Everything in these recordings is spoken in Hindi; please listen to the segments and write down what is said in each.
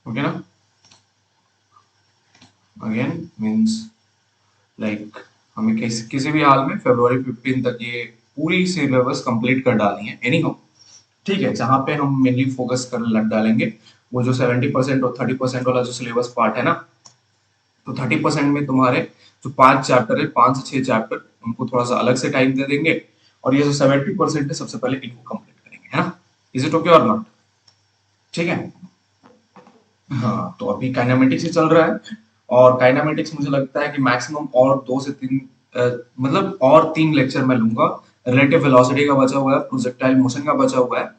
ओके ना। अगेन मीन्स लाइक हमें किसी भी हाल में February 15 तक ये पूरी सिलेबस कंप्लीट कर डालनी है एनी हाउ। ठीक है, जहाँ पे हम मेनली फोकस कर लग डालेंगे वो जो 70% और 30% वाला जो सिलेबस पार्ट है ना, तो 30% में तुम्हारे जो 5 चैप्टर है, 5 से 6 चैप्टर, उनको थोड़ा सा अलग से टाइम दे देंगे, और ये जो 70% है सबसे पहले इनको कंप्लीट करेंगे, है ना। इज इट ओके और नॉट? ठीक है। हाँ, तो अभी काइनेमेटिक्स ही चल रहा है, और काइनेमेटिक्स मुझे लगता है कि मैक्सिमम और 2 से 3 मतलब और 3 लेक्चर मैं लूंगा। रिलेटिव वेलोसिटी का बचा हुआ है, प्रोजेक्टाइल मोशन का बचा हुआ है,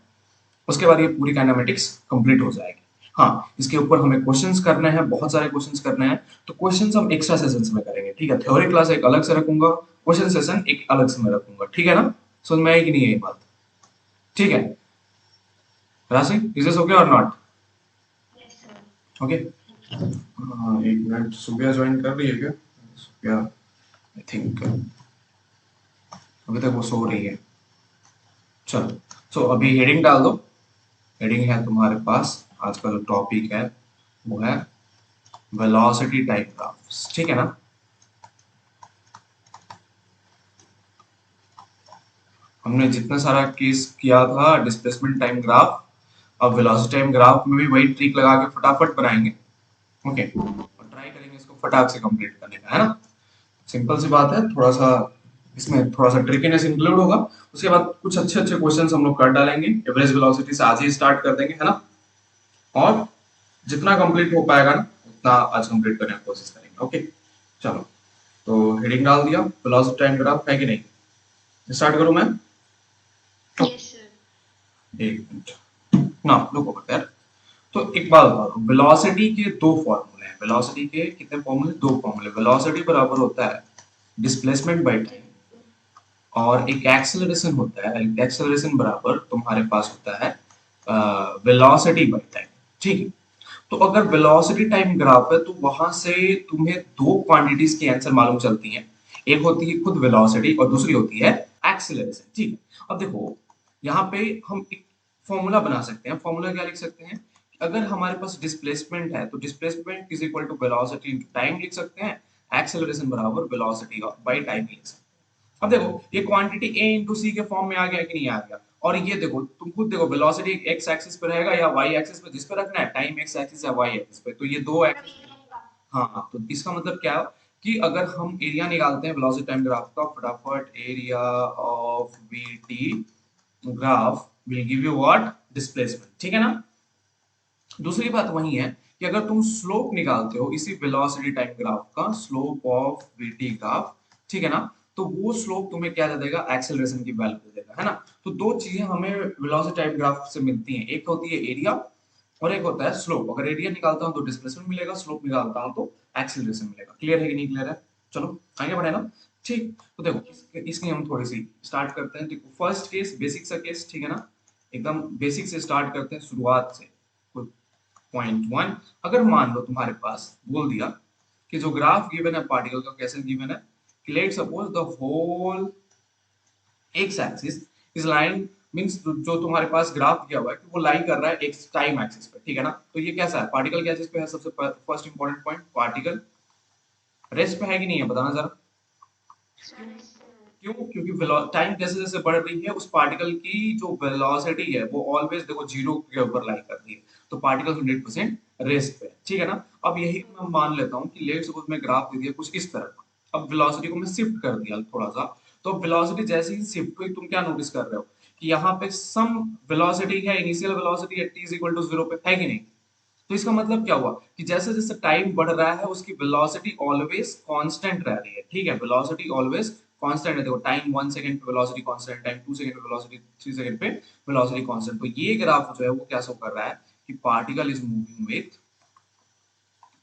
उसके बाद ये पूरी काइनेमेटिक्स कंप्लीट हो जाएगी। हाँ, इसके ऊपर हमें क्वेश्चंस करने हैं, बहुत सारे क्वेश्चंस करने हैं, तो क्वेश्चंस हम एक्स्ट्रा सेशंस में करेंगे। ठीक है, थ्योरी क्लास एक अलग से रखूंगा, क्वेश्चन सेशन एक अलग से मैं रखूंगा। ठीक है ना, समझ में आएगी नहीं ये बात? ठीक है राशि, इज दिस ओके और नॉट? ओके। हाँ, 1 मिनट, सुबह ज्वाइन कर रही है क्या? सुबह आई थिंक अभी तक वो सो रही है। चलो, सो अभी हेडिंग डाल दो। हेडिंग है तुम्हारे पास, आज का जो टॉपिक है वो है वेलोसिटी टाइप ग्राफ्स। ठीक है ना। हमने जितना सारा केस किया था डिस्प्लेसमेंट टाइम ग्राफ, अब वेलोसिटी टाइम ग्राफ में भी वही ट्रिक लगा के फटाफट बनाएंगे। ओके, और ट्राई करेंगे इसको फटाक से कंप्लीट करने का, है ना। सिंपल सी बात है, थोड़ा सा इसमें थोड़ा सा ट्रिकीनेस इंक्लूड होगा। उसके बाद कुछ अच्छे अच्छे क्वेश्चंस हम लोग कर डालेंगे, एवरेज वेलोसिटी से आज ही स्टार्ट कर देंगे, है ना। और जितना कंप्लीट हो पाएगा ना उतना आज कंप्लीट करने की कोशिश करेंगे। ओके, चलो, तो हेडिंग डाल दिया, वेलोसिटी टाइम ग्राफ है कि नहीं? स्टार्ट करूं मैं? Yes sir. एक मिनट ना, रुको बेटा। तो एक बात बताओ, वेलोसिटी के दो फॉर्मूले हैं। वेलोसिटी के कितने फॉर्मूले? दो फॉर्मूले। वेलोसिटी बराबर होता है डिस्प्लेसमेंट बाय जी। टाइम, और एक एक्सेलरेशन होता है, एक्सेलरेशन बराबर तुम्हारे पास होता है वेलोसिटी बाय टाइम। ठीक है, तो अगर वेलोसिटी टाइम ग्राफ है तो वहां से तुम्हें दो क्वांटिटीज की आंसर मालूम चलती हैं। एक होती है खुद वेलोसिटी और दूसरी होती है एक्सेलरेशन। ठीक है, अब देखो यहाँ पे हम एक फॉर्मूला बना सकते हैं। फॉर्मूला क्या लिख सकते हैं? अगर हमारे पास डिस्प्लेसमेंट है तो displacement is equal to velocity into time लिख सकते हैं, एक्सेलरेशन बराबर वेलोसिटी बाय टाइम लिख सकते हैं। अब देखो ये क्वांटिटी a इंटू सी के फॉर्म में आ गया कि नहीं आ गया? और ये देखो, तुम खुद देखो, वेलोसिटी एक्स एक्सिस पे रहेगा या वाई एक्सिस पे, जिस पे रखना है, टाइम एक्स एक्सिस या वाई एक्सिस पे, तो ये दो एक्सिस। हाँ, तो इसका मतलब क्या है कि अगर हम एरिया निकालते हैं वेलोसिटी टाइम ग्राफ का, फटाफट area of VT graph will give you what? Displacement. ठीक है ना। दूसरी बात वही है कि अगर तुम स्लोप निकालते हो इसी वेलोसिटी टाइम ग्राफ का, स्लोप ऑफ वीटी ग्राफ, ठीक है ना, तो वो स्लोप तुम्हें क्या दे देगा? एक्सेलरेशन की वैल्यू दे देगा, है ना। तो दो चीजें हमें वेलोसिटी टाइम ग्राफ से मिलती हैं, एक होती है एरिया और एक होता है स्लोप। अगर एरिया निकालता हूं तो डिस्प्लेसमेंट मिलेगा, स्लोप निकालता हूं तो एक्सेलरेशन मिलेगा। क्लियर है कि नहीं क्लियर है? चलो आगे बढ़े ना। ठीक, तो देखो इसकी हम थोड़ी सी स्टार्ट करते हैं। देखो फर्स्ट केस बेसिक सा केस, ठीक है ना, एकदम बेसिक से स्टार्ट करते हैं, शुरुआत से। पॉइंट 1, अगर मान लो तुम्हारे पास बोल दिया कि जो ग्राफ गिवन है पार्टिकल का, कैसे गिवन है कि let suppose the whole X axis is line, means जो तुम्हारे पास ग्राफ दिया हुआ है कि वो लाइन कर रहा है एक्स टाइम एक्सिस पे, ठीक है ना। तो ये कैसा है? पार्टिकल कैसे पे है? सबसे first important point, particle rest पे है कि नहीं है, बताना जरा। क्यों? क्योंकि टाइम जैसे जैसे बढ़ रही है उस पार्टिकल की जो वेलोसिटी है वो ऑलवेज देखो जीरो के ऊपर लाई कर रही है, तो पार्टिकल 100% रेस्ट पे है। ठीक है ना। अब यही मैं मान लेता हूँ कि लेट सपोज मैं ग्राफ दे दिया कुछ इस तरह का, अब वेलोसिटी को मैं शिफ्ट कर दिया थोड़ा सा, तो वेलोसिटी जैसे ही शिफ्ट हुई, तुम क्या नोटिस कर रहे हो कि यहाँ पे सम वेलोसिटी है, इनिशियल वेलोसिटी है t इज इक्वल टू 0 पे, है कि नहीं? तो इसका मतलब क्या हुआ कि जैसे जैसे टाइम बढ़ रहा है उसकी वेलोसिटी ऑलवेज कांस्टेंट रह रही है। ठीक है, वेलोसिटी ऑलवेज कांस्टेंट है। देखो टाइम 1 सेकंड पे वेलोसिटी कांस्टेंट, टाइम 2 सेकंड पे वेलोसिटी, 3 सेकंड पे वेलोसिटी कांस्टेंट। तो ये ग्राफ जो है वो क्या शो कर रहा है कि particle is moving with,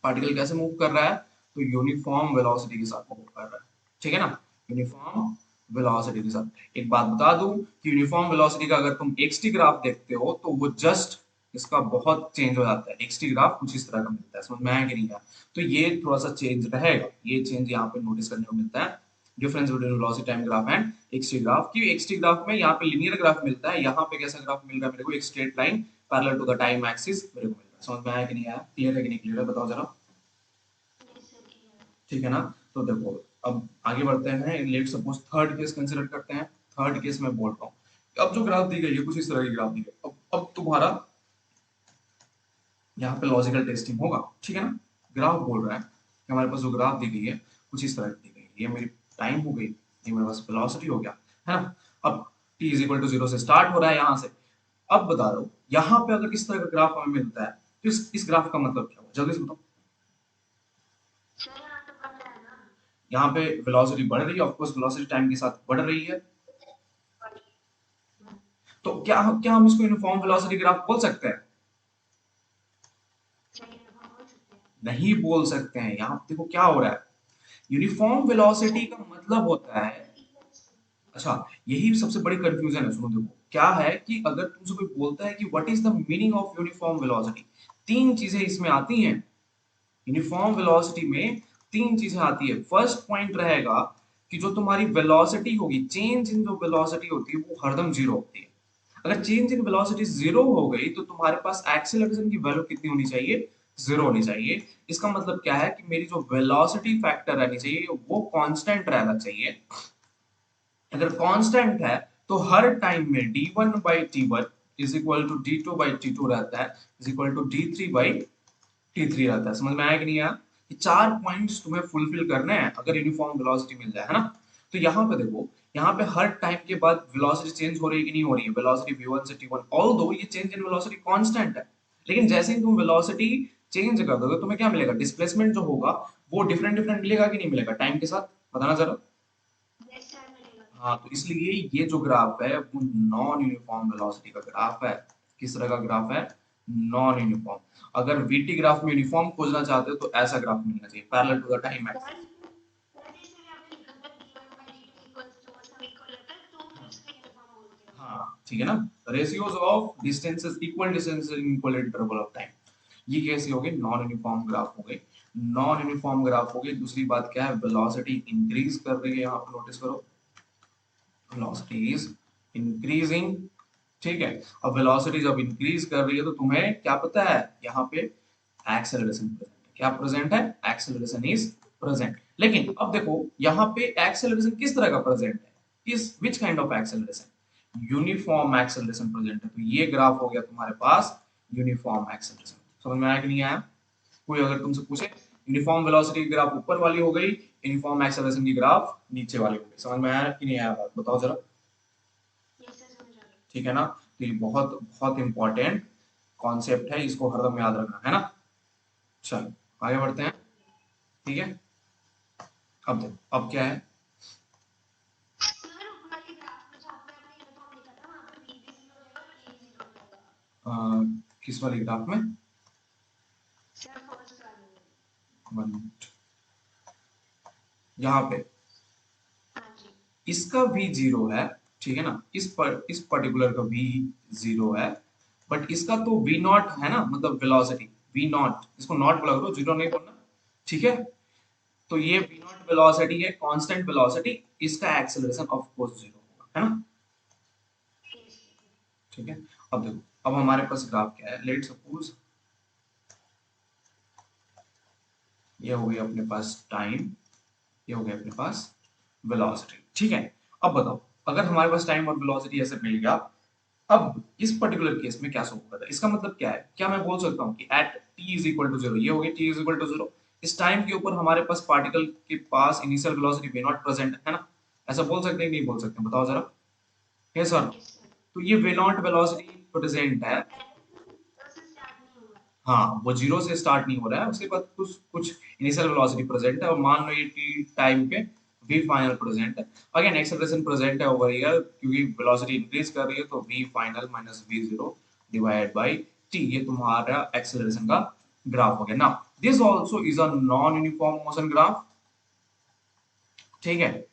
particle कैसे मूव कर रहा है? तो यूनिफॉर्म वेलोसिटी के साथ मूव कर रहा है। ठीक है ना, यूनिफॉर्म वेलोसिटी के साथ। एक बात बता दूं कि यूनिफॉर्म वेलोसिटी का अगर तुम एक्सटी ग्राफ देखते हो तो वो जस्ट इसका बहुत चेंज हो जाता है। एक्सटी ग्राफ कुछ इस तरह का मिलता है, समझ में आया कि नहीं आया? तो ये थोड़ा सा चेंज रहेगा, ये चेंज यहाँ पे नोटिस करने को मिलता है, difference between velocity time graph and XT graph की। एक्सटी ग्राफ में यहाँ पे लिनियर ग्राफ मिलता है, यहाँ पे कैसा ग्राफ मिल रहा है मेरे को? एक straight line parallel to the time axis मेरे को मिल रहा है। समझ में आया कि नहीं आया, क्लियर है कि नहीं क्लियर है, बताओ जरा। Yes, sir. Clear. ठीक है ना। तो देखो अब आगे बढ़ते हैं, let suppose third case consider करते हैं। थर्ड केस में बोल रहा हूँ, अब जो ग्राफ दी गई है कुछ इस तरह की ग्राफ दी गई है। अब तुम्हारा यहाँ पे लॉजिकल टेस्टिंग होगा, ठीक है ना। ग्राफ बोल रहा है कि हमारे पास जो ग्राफ दी गई है कुछ इस तरह की दी गई है, ये मेरी टाइम हो गई, ये मेरे पास वेलोसिटी हो गया, है ना। अब t इज इक्वल टू 0 से स्टार्ट हो रहा है यहाँ से। अब बता दो यहाँ पे अगर इस तरह का ग्राफ हमें मिलता है तो इस ग्राफ का मतलब क्या होगा, जल्दी से बताओ। Sir, यहाँ तो बढ़ रहा है ना? यहाँ पे वेलोसिटी बढ़ रही है, ऑफ कोर्स वेलोसिटी टाइम के साथ बढ़ रही है। तो क्या क्या हम इसको यूनिफॉर्म वेलोसिटी ग्राफ बोल सकते हैं? सर, यूनिफॉर्म बोल सकते हैं। नहीं बोल सकते हैं। यहाँ पे देखो क्या हो रहा है, यूनिफॉर्म वेलोसिटी का मतलब होता है, अच्छा यही सबसे बड़ी कंफ्यूजन है। सुनो देखो क्या है कि अगर तुमसे कोई बोलता है कि what is the meaning of uniform velocity, तीन चीजें इसमें आती हैं। यूनिफॉर्म वेलोसिटी में तीन चीजें आती है। फर्स्ट पॉइंट रहेगा कि जो तुम्हारी वेलोसिटी होगी, चेंज इन जो वेलोसिटी होती है वो हरदम जीरो होती है। अगर चेंज इन वेलोसिटी जीरो हो गई तो तुम्हारे पास एक्सेलरेशन की वैल्यू कितनी होनी चाहिए, जीरो होनी चाहिए। इसका मतलब क्या है कि मेरी जो वेलोसिटी फैक्टर रहनी चाहिए वो कांस्टेंट रहना चाहिए। अगर कांस्टेंट है तो हर टाइम में d1 by T one is equal to d2 by T two रहता है, is equal to d3 by T three रहता है। समझ में आया कि नहीं आया? ये चार पॉइंट्स तुम्हें फुलफिल करने हैं अगर यूनिफॉर्म वेलोसिटी मिल जाए, है ना। तो यहाँ पे देखो, यहाँ पे हर टाइम के बाद वेलोसिटी चेंज हो रही है कि नहीं हो रही है, वेलोसिटी v1 से t1, ऑल्दो ये चेंज इन वेलोसिटी कांस्टेंट है, लेकिन जैसे ही तुम वेलोसिटी चेंज कर दोगे तुम्हें क्या मिलेगा, डिस्प्लेसमेंट जो होगा वो डिफरेंट डिफरेंट मिलेगा कि नहीं मिलेगा टाइम के साथ, बताना जरा। Yes, sir, मिलेगा। हाँ तो इसलिए ये जो ग्राफ है वो नॉन यूनिफॉर्म वेलोसिटी का ग्राफ है। किस तरह का ग्राफ है, नॉन यूनिफॉर्म। अगर वीटी ग्राफ में यूनिफॉर्म खोजना चाहते हो तो ऐसा ग्राफ मिलना चाहिए, parallel to the time sir, axis. Sir, जैसे आपने लिखा था d1 by d2 equals to सब इक्वल रहता है तो फिर उसका यूनिफॉर्म बोलते हैं। हाँ ठीक है ना, ratios of distances equal distances in equal interval of time. ये कैसी हो गई, नॉन यूनिफॉर्म ग्राफ हो गई। नॉन यूनिफॉर्म ग्राफ हो गई। दूसरी बात क्या है, वेलोसिटी इंक्रीज कर रही है, यहाँ पे नोटिस करो, वेलोसिटी इज इंक्रीजिंग, ठीक है। अब वेलोसिटी जब इंक्रीज कर रही है तो तुम्हें क्या पता है, यहाँ पे एक्सेलरेशन प्रेजेंट है। क्या प्रेजेंट है, एक्सेलरेशन इज प्रेजेंट। लेकिन अब देखो यहाँ पे एक्सेलरेशन किस तरह का प्रेजेंट है, किस which kind of acceleration, uniform acceleration present है। तो ये ग्राफ हो गया तुम्हारे पास यूनिफॉर्म एक्सेलरेशन। समझ में आया कि नहीं आया? कोई अगर तुमसे पूछे यूनिफॉर्म वेलोसिटी की ग्राफ ऊपर वाली हो गई, यूनिफॉर्म एक्सेलरेशन की ग्राफ नीचे वाली हो गई, समझ में आया कि नहीं आया, बात बताओ जरा। Yes, sir, समझ आ गया। ठीक है ना। तो ये बहुत बहुत इंपॉर्टेंट कॉन्सेप्ट है, इसको हरदम याद रखना है ना। चलो आगे बढ़ते हैं, ठीक है। अब देखो अब क्या है, सर, ऊपर वाली ग्राफ में जहाँ पे आपने यूनिफॉर्म लिखा था वहाँ पे v भी 0 हो जाएगा और a भी 0 हो जाएगा। अ, किस वाली ग्राफ में, सर, फर्स्ट वाले में। वन मिनट, यहाँ पे हाँ जी। इसका भी जीरो है, ठीक है ना, इस पर्टिकुलर का भी जीरो है, बट इसका तो वी नॉट है ना, मतलब वेलोसिटी वी नॉट, इसको नॉट बोला करो, जीरो नहीं बोलना, ठीक है। तो ये वी नॉट वेलोसिटी है, कांस्टेंट वेलोसिटी, इसका एक्सेलरेशन ऑफ कोर्स जीरो होगा, है ना। Yes, ठीक है। अब देखो अब हमारे पास ग्राफ क्या है, लेट सपोज ये हो गया अपने पास टाइम, ये हो गया अपने पास वेलोसिटी, ठीक है। अब बताओ अगर हमारे पास टाइम और वेलोसिटी ऐसे मिल गया, अब इस पर्टिकुलर केस में क्या सोल्व करता है, इसका मतलब क्या है, क्या मैं बोल सकता हूँ कि at t is equal to zero, ये हो गया t is equal to zero, इस टाइम के ऊपर हमारे पास पार्टिकल के पास initial velocity v naught present है ना, ऐसा बोल सकते हैं नहीं बोल सकते, बताओ जरा। Yes sir. yes, sir. तो ये v नॉट वेलोसिटी प्रेजेंट है, से स्टार्ट नहीं हुआ। हाँ वो जीरो से स्टार्ट नहीं हो रहा है, उसके बाद कुछ कुछ इनिशियल वेलोसिटी प्रेजेंट है, और मान लो ये t टाइम पे v फाइनल प्रेजेंट है। अगेन एक्सेलरेशन प्रेजेंट है ओवर हियर, क्योंकि वेलोसिटी इंक्रीज कर रही है तो v final minus v zero divided by t, ये तुम्हारा एक्सेलरेशन का ग्राफ हो गया। Now this also is a non uniform motion graph, ठीक है।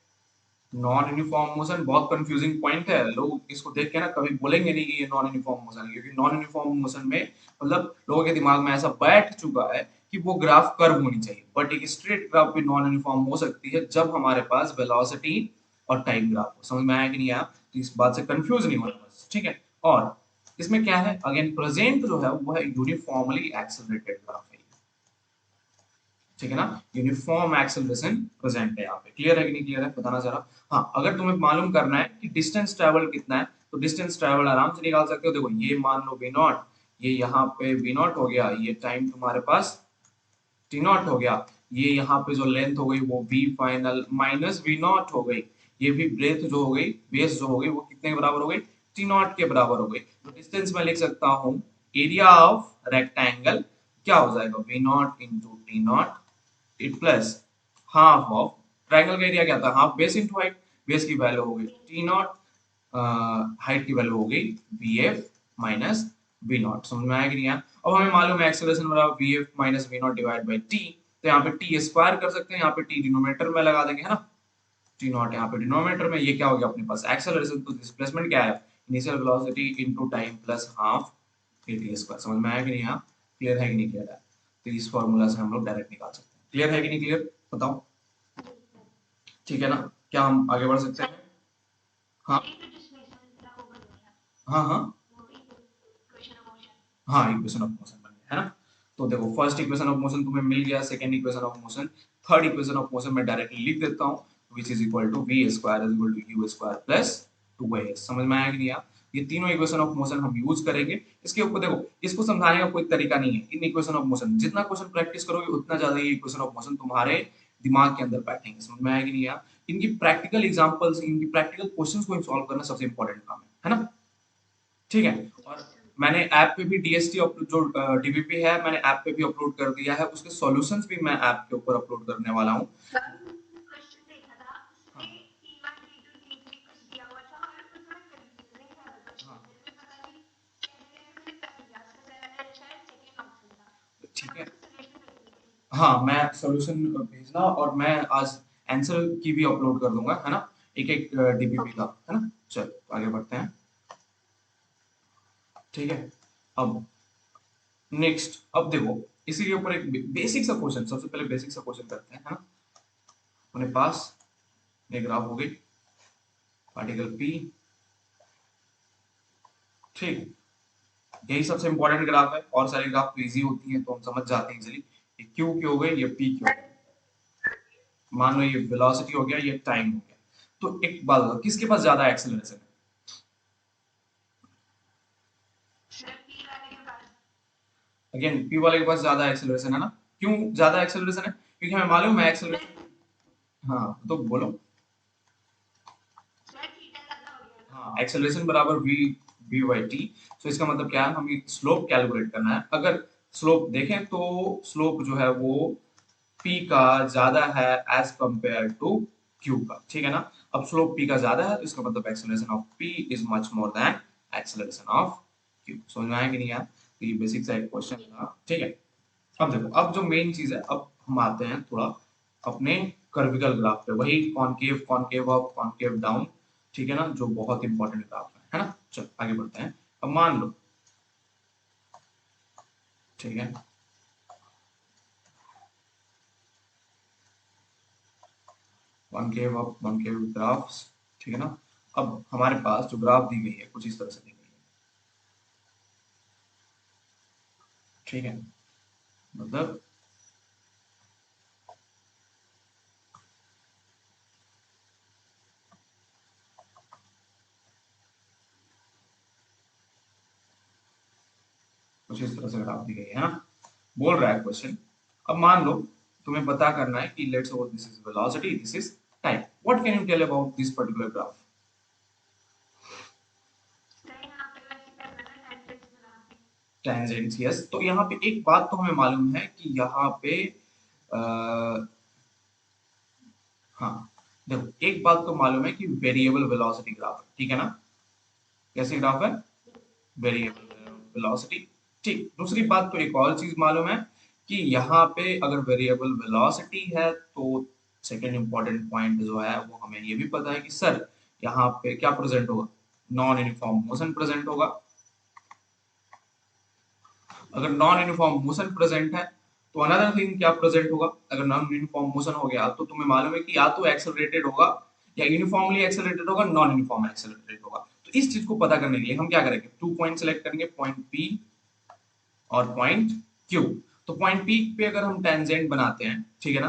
नॉन यूनिफॉर्म मोशन बहुत कंफ्यूजिंग पॉइंट है, लोग इसको देख के ना कभी बोलेंगे नहीं कि ये नॉन यूनिफॉर्म मोशन है, क्योंकि नॉन यूनिफॉर्म मोशन में मतलब लोगों के दिमाग में ऐसा बैठ चुका है कि वो ग्राफ कर्व होनी चाहिए, बट एक स्ट्रेट ग्राफ भी नॉन यूनिफॉर्म हो सकती है जब हमारे पास वेलोसिटी और टाइम ग्राफ हो। समझ में आया कि नहीं आया, तो इस बात से कंफ्यूज नहीं होना बस, ठीक है। और इसमें क्या है, अगेन प्रेजेंट जो है वो है यूनिफॉर्मली एक्सेलरेटेड ग्राफ है, ठीक है ना, यूनिफॉर्म एक्सेलरेशन प्रेजेंट है यहाँ पे। क्लियर है कि नहीं क्लियर है, बताना जरा। हाँ, अगर तुम्हें मालूम करना है कि डिस्टेंस ट्रेवल कितना है, तो डिस्टेंस ट्रेवल आराम से निकाल सकते हो। देखो ये मान लो वी नॉट, ये यहाँ पे वी नॉट हो गया, ये टाइम तुम्हारे पास टी नॉट हो गया, ये यहाँ पे जो लेंथ हो गई वो V final minus V naught हो गई, ये भी ब्रेथ जो हो गई, बेस जो हो गई, वो कितने के बराबर हो गई, टी नॉट के बराबर हो गई। तो डिस्टेंस में लिख सकता हूँ एरिया ऑफ रेक्टेंगल क्या हो जाएगा, V naught into T naught it plus half of, triangle का एरिया क्या था, half base into height, base की वैल्यू हो गई टी नॉट, हाइट की वैल्यू हो गई V F minus V naught. समझ में आया कि नहीं आया। अब हमें मालूम है एक्सेलरेशन बराबर V F minus V naught divide by T, तो यहाँ पे टी स्क्वायर कर सकते हैं, यहाँ पे टी डिनोमिनेटर में लगा देंगे, है ना, टी नॉट यहाँ पे डिनोमिनेटर में, ये क्या हो गया अपने पास एक्सेलरेशन, तो डिस्प्लेसमेंट क्या है, initial velocity into time plus half A T square. समझ में आया कि नहीं, यहाँ क्लियर है कि नहीं क्लियर है, तो इस फॉर्मूला से हम लोग डायरेक्ट निकाल सकते हैं। क्लियर है कि नहीं क्लियर, बताओ, ठीक है ना, क्या हम आगे बढ़ सकते हैं। हाँ हाँ हाँ हाँ, इक्वेशन ऑफ मोशन बन गया है ना। तो देखो फर्स्ट इक्वेशन ऑफ मोशन तुम्हें मिल गया, second equation of motion, third equation of motion मैं डायरेक्टली लिख देता हूँ, which is equal to V square is equal to U square plus 2s। समझ में आया कि नहीं आया। ये तीनों इक्वेशन ऑफ मोशन हम यूज करेंगे। इसके ऊपर देखो, इसको समझाने का कोई तरीका नहीं है, इन इक्वेशन ऑफ मोशन जितना क्वेश्चन प्रैक्टिस करोगे उतना ज्यादा ये इक्वेशन ऑफ मोशन तुम्हारे दिमाग के अंदर बैठेंगे। समझ में आया कि नहीं आया। इनकी प्रैक्टिकल एग्जांपल्स, इनकी प्रैक्टिकल क्वेश्चंस को सॉल्व करना सबसे इंपॉर्टेंट काम है ना, ठीक है। और मैंने ऐप पे भी डीएसटी जो डीबीपी है, मैंने ऐप पे भी अपलोड कर दिया है, उसके सॉल्यूशंस भी मैं ऐप के ऊपर अपलोड करने वाला हूँ। ठीक है, हाँ मैं सॉल्यूशन भेजना, और मैं आज आंसर की भी अपलोड कर दूंगा, है ना, एक एक डीबीपी का, है ना। चल आगे बढ़ते हैं, ठीक है। अब नेक्स्ट, अब देखो इसी के ऊपर एक बेसिक सा क्वेश्चन, सबसे पहले बेसिक सा क्वेश्चन करते हैं, है ना। अपने पास एक ग्राफ हो गई, पार्टिकल पी, ठीक, यही सबसे इंपॉर्टेंट ग्राफ है, और सारी ग्राफ तो इजी होती हैं तो हम समझ जाते हैं इजीली। ये क्यू की हो गई, ये पी की हो गई, मान लो ये वेलोसिटी हो गया, ये टाइम हो गया। तो एक बात बताओ, किसके पास ज्यादा एक्सेलरेशन है। अगेन पी वाले के पास ज्यादा एक्सेलरेशन है ना। क्यों ज्यादा एक्सेलरेशन है, क्योंकि हमें मालूम है एक्सेलरेशन, हाँ तो बोलो, हाँ एक्सेलरेशन बराबर वी वी बाई टी। तो इसका मतलब क्या है, हमें स्लोप कैलकुलेट करना है। अगर स्लोप देखें तो स्लोप जो है वो पी का ज्यादा है एज कंपेयर टू क्यू का, ठीक है ना। अब स्लोप पी का ज्यादा है तो इसका मतलब acceleration of P is much more than acceleration of Q. समझ में आया कि नहीं आया। तो ये बेसिक सा एक क्वेश्चन था, ठीक है। अब देखो, अब जो मेन चीज है, अब हम आते हैं थोड़ा अपने कर्विकल ग्राफ पे, वही concave concave up concave down, ठीक है ना, जो बहुत इंपॉर्टेंट ग्राफ है ना। चलो आगे बढ़ते हैं। अब मान लो, ठीक है, कॉनकेव अप कॉनकेव ग्राफ्स, ठीक है ना। अब हमारे पास जो ग्राफ दी गई है कुछ इस तरह से दी गई है, ठीक है, मतलब कुछ इस तरह से ग्राफ दी गई है ना। बोल रहा है क्वेश्चन, अब मान लो तुम्हें पता करना है कि let's suppose this is velocity, this is time, what can you tell about this particular graph. Tangents, yes. तो यहाँ पे एक बात तो हमें मालूम है कि यहाँ पे आ, हाँ देखो एक बात तो मालूम है कि वेरिएबल वेलोसिटी ग्राफ है, ठीक है ना। कैसी ग्राफ है, वेरिएबल वेलोसिटी, ठीक। दूसरी बात तो एक और चीज मालूम है कि यहाँ पे अगर वेरिएबल वेलोसिटी है तो सेकंड इंपॉर्टेंट पॉइंट जो है वो हमें ये भी पता है कि सर यहाँ पे क्या प्रेजेंट होगा, नॉन यूनिफॉर्म मोशन प्रेजेंट होगा। अगर नॉन यूनिफॉर्म मोशन प्रेजेंट है तो अनदर थिंग क्या प्रेजेंट होगा, अगर नॉन यूनिफॉर्म मोशन हो गया तो तुम्हें मालूम है कि या तो एक्सेलरेटेड होगा, या यूनिफॉर्मली एक्सेलरेटेड होगा, नॉन यूनिफॉर्म एक्सेलरेटेड होगा। तो इस चीज को पता करने के लिए हम क्या करेंगे, 2 पॉइंट सेलेक्ट करेंगे, पॉइंट पी और पॉइंट क्यू। तो पॉइंट पी पे अगर हम टेंजेंट बनाते हैं, ठीक है ना,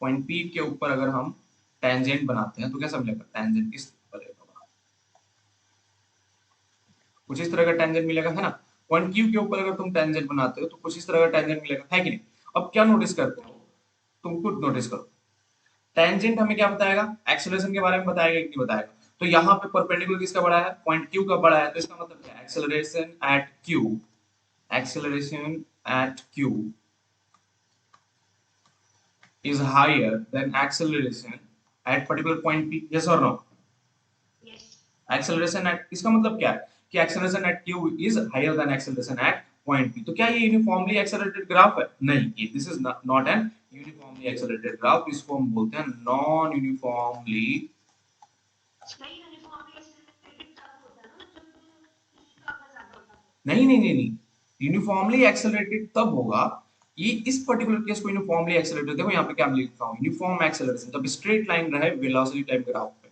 पॉइंट पी के ऊपर अगर हम टेंजेंट बनाते हैं तो कैसा मिलेगा, टेंजेंट इस बनेगा, कुछ इस तरह का टेंजेंट मिलेगा, है ना। पॉइंट क्यू के ऊपर अगर तुम टेंजेंट बनाते हो तो कुछ इस तरह का टेंजेंट मिलेगा, है कि नहीं। अब क्या नोटिस करते हो, तुम खुद नोटिस करो, टेंजेंट हमें क्या बताएगा, एक्सेलरेशन के बारे में बताएगा कि नहीं बताएगा। तो यहाँ पे परपेंडिकुलर किसका बड़ा है, पॉइंट क्यू का बड़ा है, तो इसका मतलब क्या है, acceleration at Q, acceleration at Q is higher than acceleration at particular point p, yes or no। Yes. acceleration at, इसका मतलब क्या है कि acceleration at q is higher than acceleration at point p। तो क्या ये यूनिफॉर्मली एक्सेलरेटेड ग्राफ है, नहीं, ये this is not an uniformly accelerated graph, इसको हम बोलते हैं नॉन यूनिफॉर्मली, नहीं, यूनिफॉर्मली एक्सेलरेटेड तब होता है ना जब किसी का ज्यादा होता है। नहीं नहीं नहीं नहीं, यूनिफॉर्मली एक्सेलरेटेड तब होगा, ये इस पर्टिकुलर केस को यूनिफॉर्मली एक्सेलरेटेड, देखो यहाँ पे क्या लिखता हूँ, यूनिफॉर्म एक्सेलरेशन जब स्ट्रेट लाइन रहे वेलोसिटी टाइम ग्राफ पे,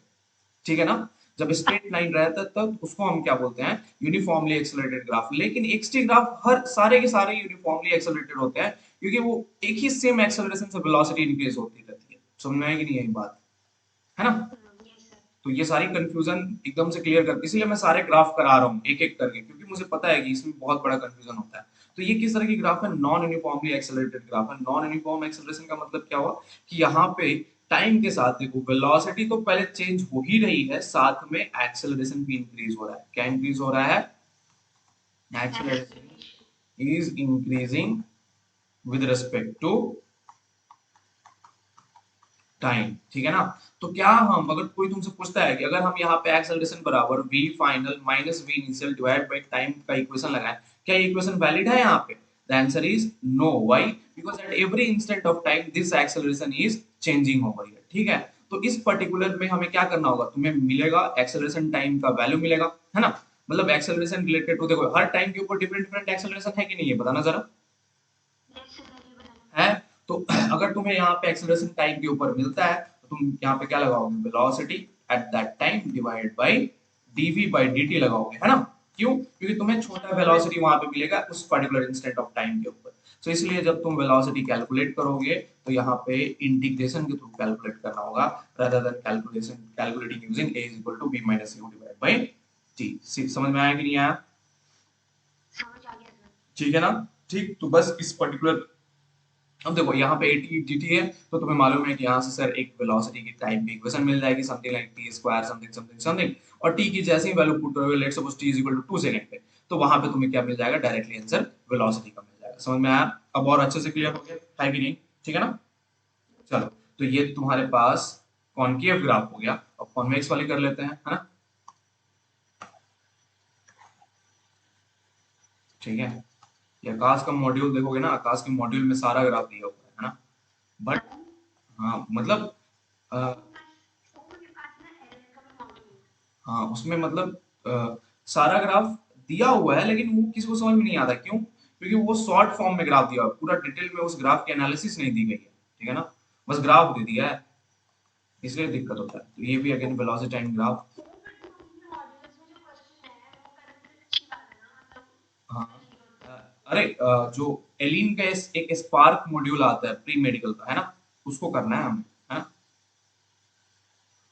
ठीक है ना, जब स्ट्रेट लाइन रहता है तब उसको हम क्या बोलते हैं, यूनिफॉर्मली एक्सेलरेटेड ग्राफ। लेकिन एक्सटी ग्राफ हर सारे के सारे यूनिफॉर्मली एक्सेलरेटेड होते हैं, क्योंकि वो एक ही सेम एक्सेलरेशन से वेलोसिटी इंक्रीज होती रहती है, समझ में आएगी नहीं यही बात, है ना। Yes sir. तो ये सारी कंफ्यूजन एकदम से क्लियर कर, इसलिए मैं सारे ग्राफ करा रहा हूँ एक एक करके, क्योंकि मुझे पता है कि इसमें बहुत बड़ा कंफ्यूजन होता है। तो ये किस तरह की ग्राफ है, नॉन यूनिफॉर्मली एक्सेलरेटेड ग्राफ है। नॉन यूनिफॉर्म एक्सेलरेशन का मतलब क्या हुआ कि यहाँ पे टाइम के साथ देखो वेलोसिटी तो पहले चेंज हो ही रही है, साथ में एक्सेलरेशन भी इंक्रीज हो रहा है। क्या इंक्रीज हो रहा है, acceleration acceleration. is increasing with respect to time, ठीक है ना। तो क्या हम, अगर कोई तुमसे पूछता है कि अगर हम यहाँ पे एक्सेलरेशन बराबर v final minus v initial divide by time का इक्वेशन लगाएं, क्या ये इक्वेशन वैलिड है यहाँ पे, the answer is no, why, because at every instant of time this acceleration is changing over here, ठीक है। तो इस पर्टिकुलर में हमें क्या करना होगा, तुम्हें मिलेगा एक्सेलरेशन टाइम का वैल्यू मिलेगा, है ना। मतलब एक्सेलरेशन रिलेटेड टू, देखो हर टाइम के ऊपर डिफरेंट डिफरेंट एक्सेलरेशन है कि नहीं, ये बताना जरा, यस सर, ये बताना। है। तो अगर तुम्हें यहाँ पे एक्सेलरेशन टाइम के ऊपर मिलता है तो तुम यहाँ पे क्या लगाओगे, velocity at that time divide by DV by DT लगाओगे, है ना। क्यों, क्योंकि तुम्हें छोटा वेलोसिटी वहां पे मिलेगा उस पर्टिकुलर इंस्टेंट ऑफ टाइम के ऊपर। तो इसलिए जब तुम वेलोसिटी कैलकुलेट करोगे तो यहाँ पे इंटीग्रेशन के थ्रू कैलकुलेट करना होगा, rather than calculating using a is equal to b minus u divided by t। समझ में आया कि नहीं आया, समझ आ गया सर। ठीक है ना। ठीक, तो बस इस पर्टिकुलर, अब देखो यहाँ पे एटी dt है, तो तुम्हें मालूम है कि यहाँ से सर एक वेलोसिटी की टाइम की इक्वेशन मिल जाएगी, something like T square something something something, और टी की जैसे ही वैल्यू पुट करोगे, let's suppose T is equal to 2 second पे, तो वहां पे तुम्हें क्या मिल जाएगा, डायरेक्टली आंसर वेलोसिटी का मिल जाएगा। समझ में आया, अब और अच्छे से क्लियर हो गया है कि नहीं, ठीक है ना। चलो, तो ये तुम्हारे पास कॉनकेव ग्राफ हो गया, अब कॉन्वेक्स वाले कर लेते हैं, है ना, ठीक है। ये आकाश का मॉड्यूल देखोगे ना, आकाश के मॉड्यूल में सारा ग्राफ दिया हुआ है ना, बट हाँ मतलब अ, ओपन के पास ना एरर का भी मॉडल है। हाँ उसमें मतलब सारा ग्राफ दिया हुआ है, लेकिन वो किसी को समझ में नहीं आता, क्यों, क्योंकि वो शॉर्ट फॉर्म में ग्राफ दिया हुआ है, पूरा डिटेल में उस ग्राफ की एनालिसिस नहीं दी गई है, ठीक है ना, बस ग्राफ दे दिया है, इसलिए दिक्कत होता है। तो ये भी again velocity time graph, open modules में जो क्वेश्चन है वो करने में अच्छी बात है ना, मतलब हाँ। नहीं होता। अरे जो एलिन का एक स्पार्क मॉड्यूल आता है प्री मेडिकल का, है ना, उसको करना है हमें, है ना।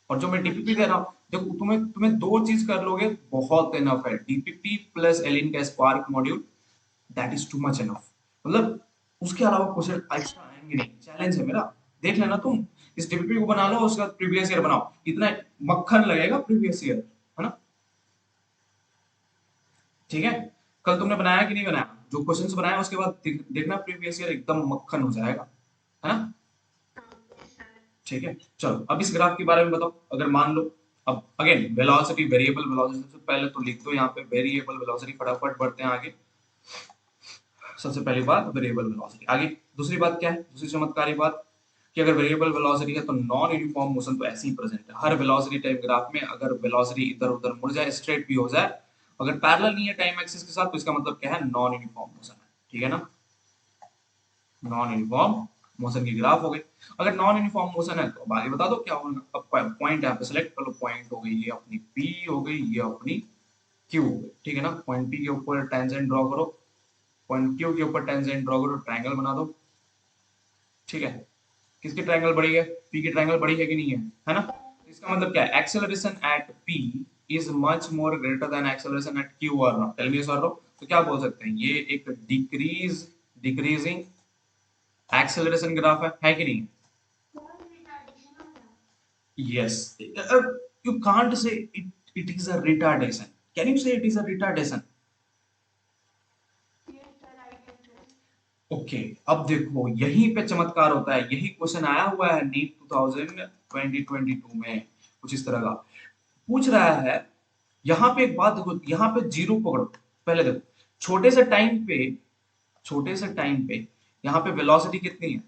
और जो मैं डीपीपी दे अच्छा। रहा हूँ, देखो तुम्हें तुम्हें दो चीज कर लोगे बहुत इनफ है, डीपीपी प्लस एलिन का spark module, that is too much enough. मतलब उसके अलावा क्वेश्चन एक्स्ट्रा आएंगे नहीं, चैलेंज है मेरा, देख लेना तुम, इस डीपीपी को बना लो, उसके बाद प्रीवियस ईयर बनाओ, इतना मक्खन लगेगा प्रीवियस ईयर, है ना, ठीक है। कल तुमने बनाया कि नहीं बनाया, जो क्वेश्चंस बनाया उसके बाद देखना प्रीवियस ईयर एकदम मक्खन हो जाएगा, है ना। Yes sir. ठीक है, चलो अब इस ग्राफ के बारे में बताओ, अगर मान लो, अब अगेन वेलोसिटी, वेरिएबल वेलोसिटी, सबसे पहले तो लिख दो यहाँ पे वेरिएबल वेलोसिटी, फटाफट बढ़ते हैं आगे। सबसे पहली बात वेरिएबल वेलोसिटी, आगे दूसरी बात क्या है, दूसरी चमत्कारी बात कि अगर वेरिएबल वेलोसिटी है तो नॉन यूनिफॉर्म मोशन तो ऐसे ही प्रेजेंट है हर वेलोसिटी टाइम ग्राफ में। अगर वेलोसिटी इधर उधर मुड़ जाए, स्ट्रेट भी हो जाए, अगर पैरेलल नहीं है टाइम एक्सिस के साथ, तो इसका मतलब क्या है, नॉन यूनिफॉर्म मोशन है, ठीक है ना, नॉन यूनिफॉर्म मोशन की ग्राफ हो गई। अगर नॉन यूनिफॉर्म मोशन है तो अब आगे बता दो क्या होगा, अब पॉइंट यहाँ पे सेलेक्ट कर लो, पॉइंट हो गई ये अपनी पी, हो गई ये अपनी क्यू, ठीक है ना। पॉइंट पी के ऊपर टेंजेंट ड्रॉ करो, पॉइंट क्यू के ऊपर टेंजेंट ड्रॉ करो, ट्रायंगल बना दो, ठीक है। किसकी ट्रायंगल बड़ी है? पी की ट्रायंगल बड़ी है कि नहीं है ना? इसका मतलब क्या है? Acceleration at P is much more greater than acceleration at Q और नो, टेल मी यस और नो। तो क्या बोल सकते हैं, ये एक डिक्रीजिंग एक्सेलरेशन ग्राफ है कि नहीं? कौन रिटार्डेशन हो गया? Yes. You can't say it is a retardation. Can you say it is a retardation? Yes, sir, I can say. Okay, अब देखो यहीं पे चमत्कार होता है, यही क्वेश्चन आया हुआ है नीट 2022 में, कुछ इस तरह का पूछ रहा है। यहाँ पे एक बात देखो, यहाँ पे जीरो पकड़ो, पहले देखो छोटे से टाइम पे, छोटे से टाइम पे यहाँ पे वेलोसिटी कितनी है?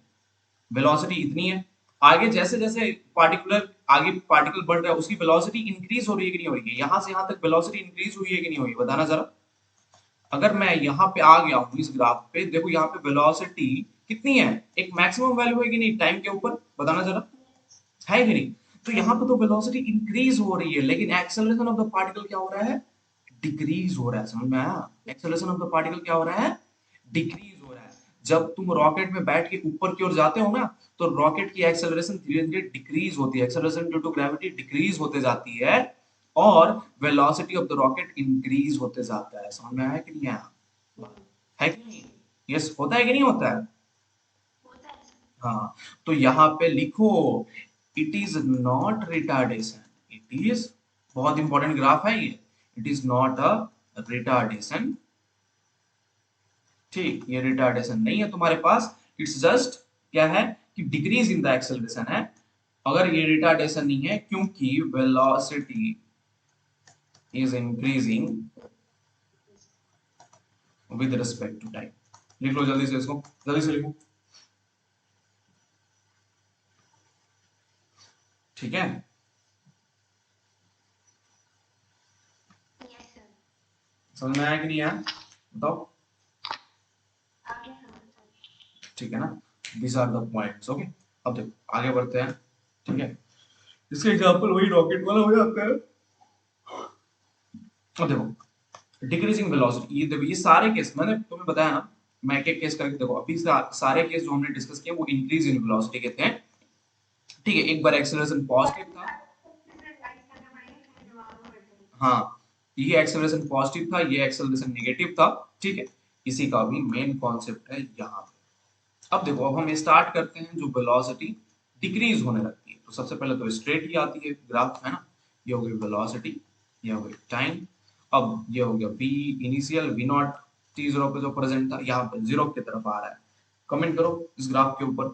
वेलोसिटी इतनी है। आगे जैसे जैसे पार्टिकुलर आगे पार्टिकल बढ़ रहा है, उसकी वेलोसिटी इंक्रीज हो रही है कि नहीं हो रही है? यहाँ से यहाँ तक वेलोसिटी इंक्रीज हुई है कि नहीं हुई है, बताना जरा। अगर मैं यहाँ पे आ गया हूँ इस ग्राफ पे, देखो यहाँ पे वेलोसिटी कितनी है, एक मैक्सिमम वैल्यू है कि नहीं टाइम के ऊपर, बताना जरा, है कि नहीं? तो यहाँ पे तो वेलोसिटी इंक्रीज हो रही है, लेकिन एक्सेलरेशन ऑफ द पार्टिकल क्या हो रहा है? डिक्रीज हो रहा है, समझ में आया? एक्सेलरेशन ऑफ द पार्टिकल क्या हो रहा है? डिक्रीज हो रहा है। जब तुम रॉकेट में बैठ के ऊपर की ओर जाते हो ना, तो रॉकेट की एक्सेलरेशन धीरे धीरे डिक्रीज होती है, acceleration due to gravity decrease होते जाती है, और velocity of the rocket increase होते जाता है। समझ में आया कि नहीं आया? है कि नहीं? यस, होता है कि नहीं होता है? होता है सर। हाँ, तो यहाँ पे लिखो, it is not retardation, it is, बहुत इंपॉर्टेंट ग्राफ है ये, it is not a retardation, ठीक, ये रिटार्डेशन नहीं है तुम्हारे पास, इट्स जस्ट क्या है कि डिक्रीज इन द एक्सेलरेशन है। अगर ये रिटार्डेशन नहीं है, क्योंकि velocity is increasing with respect to time. लिख लो जल्दी से इसको, जल्दी से लिखो, ठीक है। Yes sir. समझ में आया कि नहीं आया, बताओ। आगे समझ सर। ठीक है ना, these are the points, okay. अब देखो आगे बढ़ते हैं, ठीक है। इसका एग्जांपल वही रॉकेट वाला हो जाता है। अब देखो डिक्रीजिंग वेलोसिटी, ये देखो ये सारे केस मैंने तुम्हें बताया ना, मैं एक एक केस करके देखो, अभी सारे केस जो हमने डिस्कस किए वो इंक्रीज इन वेलोसिटी के थे, ठीक है। एक बार एक्सेलरेशन पॉजिटिव था, राइज करना पड़ेगा, फिर दिमाग में बैठेगा। हाँ, ये एक्सेलरेशन पॉजिटिव था, ये एक्सेलरेशन नेगेटिव था, ठीक है। इसी का भी मेन कॉन्सेप्ट है यहाँ पे। अब देखो, अब हम स्टार्ट करते हैं, जो वेलोसिटी डिक्रीज होने लगती है, तो सबसे पहले तो स्ट्रेट ही आती है ग्राफ, है ना। ये हो गई वेलोसिटी, ये हो गई टाइम। अब ये हो गया v initial, v not t zero पे जो प्रेजेंट था, यहाँ पे जीरो की तरफ आ रहा है। कमेंट करो इस ग्राफ के ऊपर।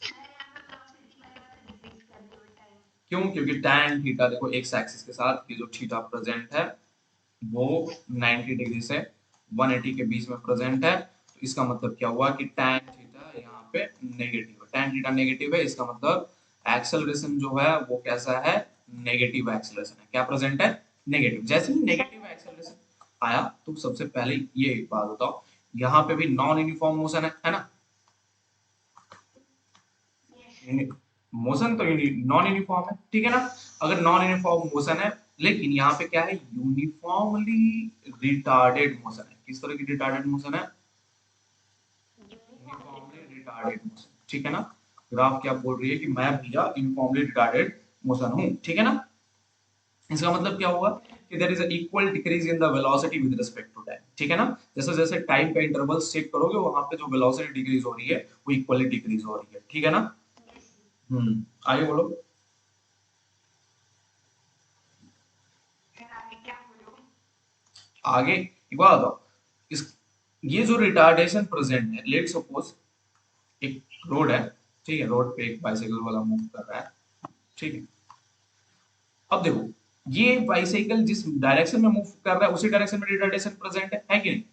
सर यहाँ पे वेलोसिटी लगा तो डिक्रीज कर दी विद टाइम। क्यों? क्योंकि tan थीटा देखो एक्स एक्सिस के साथ, ये जो थीटा प्रेजेंट है वो 90 डिग्री से 180 के बीच में प्रेजेंट है, तो इसका मतलब क्या हुआ कि tan थीटा यहाँ पे नेगेटिव है, tan थीटा नेगेटिव है, इसका मतलब एक्सेलरेशन जो है वो कैसा है? नेगेटिव एक्सेलरेशन है। क्या प्रेजेंट है? नेगेटिव। जैसे ही नेगेटिव एक्सेलरेशन आया, तो सबसे पहले ये एक बात बताओ, यहाँ पे भी नॉन यूनिफॉर्म मोशन है ना? यस। मोशन तो नॉन यूनिफॉर्म है, ठीक है ना। अगर नॉन यूनिफॉर्म मोशन है, लेकिन यहाँ पे क्या है? यूनिफॉर्मली रिटार्डेड मोशन है। किस तरह की रिटार्डेड मोशन है? यूनिफॉर्मली रिटार्डेड मोशन, ठीक है ना। ग्राफ क्या बोल रही है कि मैं भैया यूनिफॉर्मली रिटार्डेड मोशन हूँ, ठीक है ना। इसका मतलब क्या हुआ कि there is a equal decrease in the velocity with respect to time, ठीक है ना। जैसे जैसे टाइम का इंटरवल्स चेक करोगे, वहां पे जो वेलोसिटी डिक्रीज हो रही है वो इक्वली डिक्रीज हो रही है, ठीक है ना। आगे बोलो। फिर आगे क्या बोलो? आगे एक बात बताओ, इस ये जो रिटार्डेशन प्रेजेंट है, लेट सपोज एक रोड है, ठीक है, रोड पे एक बाइसाइकिल वाला मूव कर रहा है, ठीक है। अब देखो ये बाइसाइकिल जिस डायरेक्शन में मूव कर रहा है, उसी डायरेक्शन में रिटार्डेशन प्रेजेंट है कि नहीं?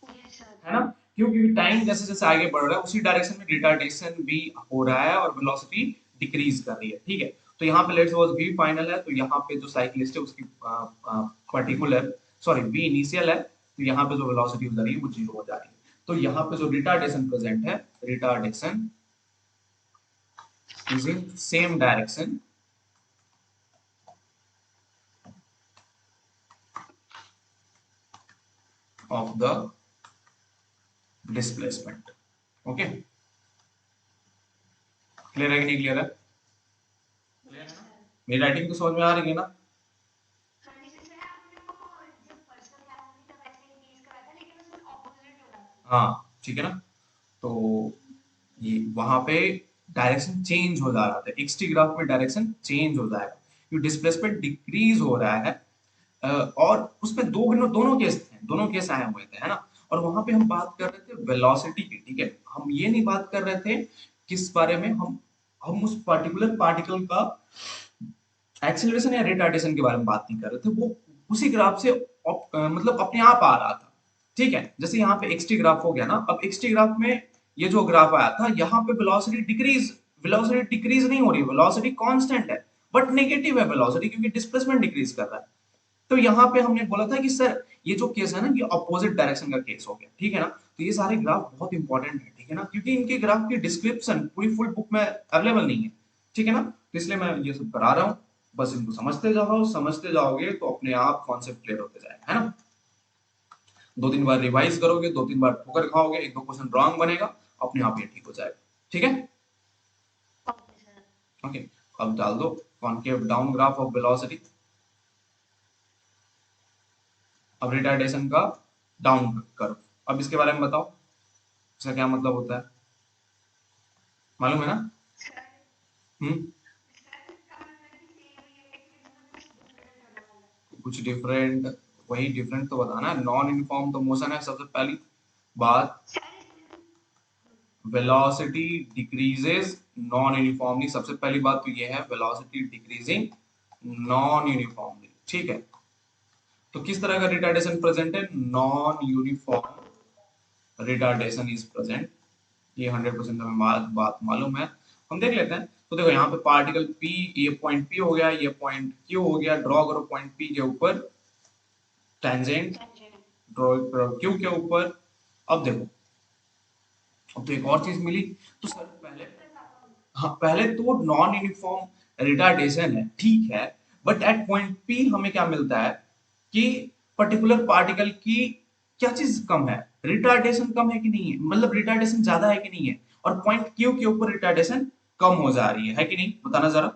Yes sir. है ना। क्यों? क्योंकि टाइम जैसे जैसे आगे बढ़ रहा है, उसी डायरेक्शन में रिटार्डेशन भी हो रहा है और वेलोसिटी डिक्रीज कर रही है, ठीक है। तो यहाँ पे लेट्स सपोज v फाइनल है, तो यहाँ पे जो साइक्लिस्ट है उसकी पर्टिकुलर, सॉरी v इनिशियल है, तो यहाँ पे जो वेलोसिटी हो जा रही है वो जीरो हो जा रही है। तो यहाँ पे जो रिटार्डेशन प्रेजेंट है, retardation is in same direction of the displacement. Okay, clear है कि नहीं क्लियर है? क्लियर है यस ना? सर। मेरी राइटिंग तो समझ में आ रही है ना? हाँ जी सर, सर आपने वो जब पर्सनल क्लास में तब ऐसे ही केस करा था, लेकिन उसमें ऑपोजिट हो रहा था। हाँ ठीक है ना। तो ये वहां पे डायरेक्शन चेंज हो जा रहा था, एक्सटी ग्राफ में डायरेक्शन चेंज हो जाएगा क्योंकि डिस्प्लेसमेंट डिक्रीज हो रहा है। और उसमें दोनों केस थे, दोनों केस आए हुए थे, है ना। और वहां पे हम बात कर रहे थे वेलोसिटी की, ठीक है। हम ये नहीं बात कर रहे थे किस बारे में, हम उस पर्टिकुलर पार्टिकल का एक्सेलरेशन या रिटार्डेशन के बारे में बात नहीं कर रहे थे, वो उसी ग्राफ से मतलब अपने आप आ रहा था, ठीक है। जैसे यहाँ पे एक्सटी ग्राफ हो गया ना, अब एक्सटी ग्राफ में ये जो ग्राफ आया था, यहाँ पे वेलोसिटी डिक्रीज नहीं हो रही, वेलोसिटी कांस्टेंट है, बट नेगेटिव है वेलोसिटी क्योंकि डिस्प्लेसमेंट डिक्रीज कर रहा है। तो यहाँ पे हमने बोला था कि सर ये जो केस है ना, ये अपोजिट डायरेक्शन का केस हो गया, ठीक है ना। तो ये सारे ग्राफ बहुत इंपॉर्टेंट है, ठीक है ना, क्योंकि इनके ग्राफ की डिस्क्रिप्शन पूरी फुल बुक में अवेलेबल नहीं है, ठीक है ना। तो इसलिए मैं ये सब करा रहा हूँ, बस इनको समझते जाओ, समझते जाओगे तो अपने आप कॉन्सेप्ट क्लियर होते जाएगा, है ना। दो तीन बार रिवाइज करोगे, दो तीन बार ठोकर खाओगे, एक दो क्वेश्चन रॉन्ग बनेगा, अपने आप ये ठीक हो जाएगा, ठीक है। Okay sir. ओके, अब डाल दो concave down graph of velocity. अब रिटार्डेशन का डाउन कर्व, अब इसके बारे में बताओ, इसका क्या मतलब होता है, मालूम है ना? सर हम्म। सर का मतलब कि सेम ही है, लेकिन इसमें कुछ डिफरेंट होने वाला है। कुछ डिफरेंट, वही डिफरेंट तो बताना है, नॉन यूनिफॉर्म तो मोशन है सबसे पहली बात। सर इसमें वेलोसिटी डिक्रीजेस नॉन यूनिफॉर्मली, सबसे पहली बात तो ये है, वेलोसिटी डिक्रीजिंग नॉन यूनिफॉर्मली, ठीक है। तो किस तरह का रिटार्डेशन प्रेजेंट है, non uniform retardation is present. ये 100% हमें बात मालूम है, हम देख लेते हैं। तो देखो यहाँ पे पार्टिकल P, ये पॉइंट P हो गया, ये पॉइंट Q हो गया, ड्रॉ करो पॉइंट P के ऊपर टेंजेंट, टेंजेंट। ड्रॉ करो Q के ऊपर। अब देखो, अब तो एक और चीज मिली। तो सर पहले, हाँ पहले तो नॉन यूनिफॉर्म रिटार्डेशन है, ठीक है, बट एट पॉइंट P हमें क्या मिलता है कि पर्टिकुलर पार्टिकल की क्या चीज कम है, रिटार्डेशन कम है कि नहीं है, मतलब रिटार्डेशन ज्यादा है कि नहीं है, और पॉइंट Q के ऊपर रिटार्डेशन कम हो जा रही है कि नहीं, बताना जरा।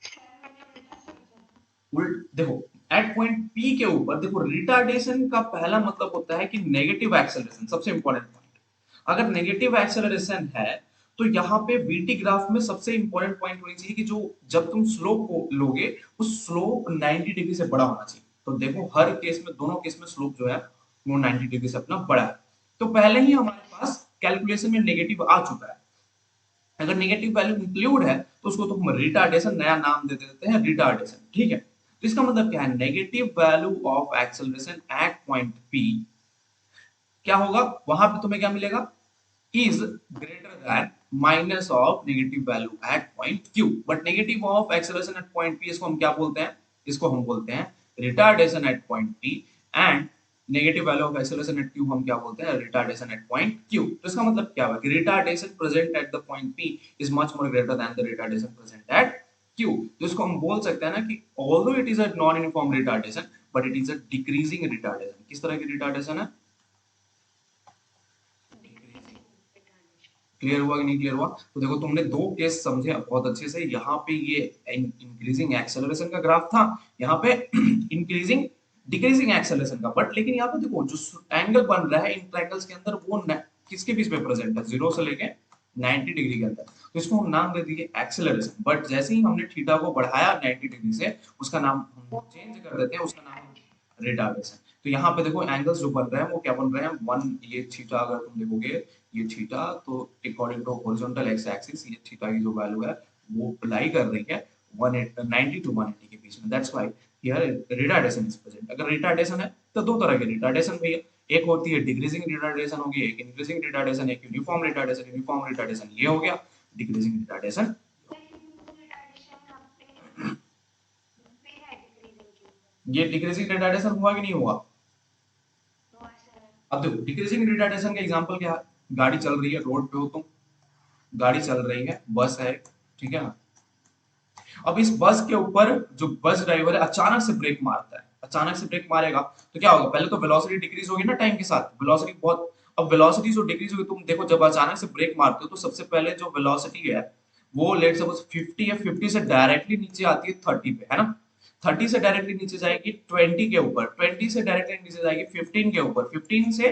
सर मैंने उल्टा समझा। उल्ट देखो, एट पॉइंट P के ऊपर देखो, रिटार्डेशन का पहला मतलब होता है कि नेगेटिव एक्सेलरेशन, सबसे इंपॉर्टेंट पॉइंट। अगर नेगेटिव एक्सेलरेशन है तो यहाँ पे वीटी ग्राफ में सबसे इंपॉर्टेंट पॉइंट होनी चाहिए कि जो जब तुम स्लोप को लोगे, उस स्लोप 90 डिग्री से बड़ा होना चाहिए। तो देखो हर केस में, दोनों केस में स्लोप जो है वो 90 डिग्री से अपना बड़ा है। तो पहले ही हमारे पास कैलकुलेशन में नेगेटिव आ चुका है। अगर नेगेटिव वैल्यू इंक्लूड है तो उसको तो हम रिटार्डेशन, नया नाम दे देते हैं रिटार्डेशन, ठीक है। तो इसका मतलब क्या है, negative value of acceleration at point P क्या होगा, वहां पे तुम्हें क्या मिलेगा, is greater than minus of negative value at point Q. But negative of acceleration at point P, इसको हम क्या बोलते हैं, इसको हम बोलते हैं retardation at point P. And negative value of acceleration at Q हम क्या बोलते हैं, रिटार्डेशन एट पॉइंट क्यू। तो इसका मतलब क्या हुआ कि retardation present at the point P is much more greater than the retardation present at Q. तो इसको हम बोल सकते हैं ना कि although it is a non uniform retardation, but it is a decreasing retardation. किस तरह की रिटार्डेशन है, डिक्रीजिंग। Decreasing retardation. क्लियर हुआ कि नहीं क्लियर हुआ? तो देखो तुमने दो केस समझे बहुत अच्छे से, यहाँ पे ये इंक्रीजिंग एक्सेलरेशन का ग्राफ था, यहाँ पे इंक्रीजिंग डिक्रीजिंग एक्सेलरेशन का। बट लेकिन यहाँ पे देखो जो एंगल बन रहा है इन ट्रायंगल्स के अंदर, वो किसके बीच में प्रेजेंट है, जीरो से लेके 90 डिग्री के अंदर। तो इसको हम नाम दे दिए एक्सेलरेशन। बट जैसे ही हमने थीटा को बढ़ाया 90 डिग्री से, उसका नाम हम चेंज कर देते हैं, उसका नाम हम रिटार्डेशन। तो यहाँ पे देखो एंगल्स जो बन रहे हैं वो क्या बन रहे हैं, वन, ये थीटा अगर तुम देखोगे, ये थीटा तो according to horizontal X axis, ये थीटा की जो वैल्यू है वो लाई कर रही है 190 टू 180 के बीच में। That's why here retardation is present. अगर रिटार्डेशन है तो दो तरह के रिटार्डेशन भैया, एक होती है डिक्रीजिंग रिटार्डेशन होगी, एक इंक्रीजिंग रिटार्डेशन, एक यूनिफॉर्म रिटार्डेशन। यूनिफॉर्म रिटार्डेशन ये हो गया, डिक्रीजिंग रिटार्डेशन। लेकिन रिटार्डेशन यहाँ पे है डिक्रीजिंग के ऊपर। ये डिक्रीजिंग रिटार्डेशन हुआ कि नहीं हुआ? हुआ सर। अब देखो डिक्रीजिंग रिटार्डेशन का एग्जांपल क्या है, गाड़ी चल रही है, रोड पे हो तुम, गाड़ी चल रही है, बस है, ठीक है ना। अब इस बस के ऊपर जो बस ड्राइवर है अचानक से ब्रेक मारता है, अचानक से ब्रेक मारेगा तो क्या होगा, पहले तो वेलोसिटी डिक्रीज होगी ना टाइम के साथ, वेलोसिटी बहुत, अब वेलोसिटी जो डिक्रीज होगी, तुम देखो जब अचानक से ब्रेक मारते हो तो सबसे पहले जो वेलोसिटी है वो लेट सपोज 50 या 50 से डायरेक्टली नीचे आती है 30 पे, है ना, 30 से डायरेक्टली नीचे जाएगी 20 के ऊपर, 20 से डायरेक्टली नीचे जाएगी 15 के ऊपर, 15 से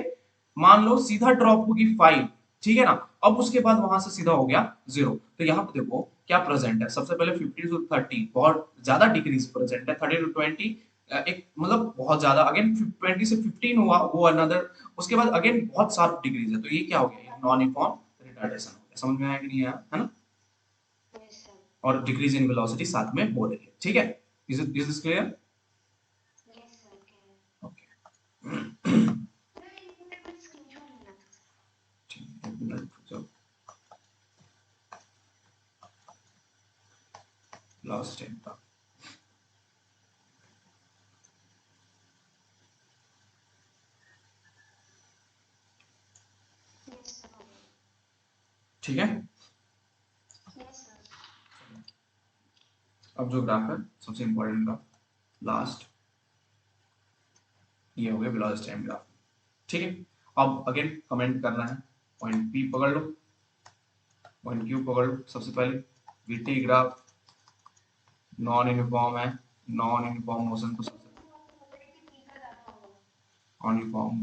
मान लो सीधा ड्रॉप होगी 5, ठीक है ना। अब उसके बाद वहां से सीधा हो गया 0। तो यहाँ पे देखो क्या प्रेजेंट है, सबसे पहले 50 टू 30 बहुत ज्यादा डिक्रीज प्रेजेंट है, 30 टू 20 एक मतलब बहुत ज्यादा, अगेन 20 से 15 हुआ वो अनदर, उसके बाद अगेन बहुत शार्प डिक्रीज है, तो ये क्या हो गया, नॉन यूनिफॉर्म रिटार्डेशन हो गया, समझ में आया कि नहीं आया, है ना। Yes sir. और डिक्रीज इन वेलोसिटी साथ में हो रही है, ठीक है, is this clear. Yes sir क्या ओके, मैं एक मिनट में स्क्रीनशॉट लेना था सर। ठीक है, एक मिनट रुक जाओ, लास्ट टाइम का, यस सर हो गया। ठीक है। Yes sir. अब जो ग्राफ है सबसे इंपॉर्टेंट ग्राफ, लास्ट, ये हो गया वेलोसिटी टाइम ग्राफ, ठीक है। अब अगेन कमेंट करना है, पॉइंट पी पकड़ लो, पॉइंट क्यू पकड़ लो, सबसे पहले वीटी ग्राफ नॉन यूनिफॉर्म है, नॉन यूनिफॉर्म मोशन तो सबसे तो आपको लग रहा है कि पी का ज्यादा होगा। नॉन यूनिफॉर्म,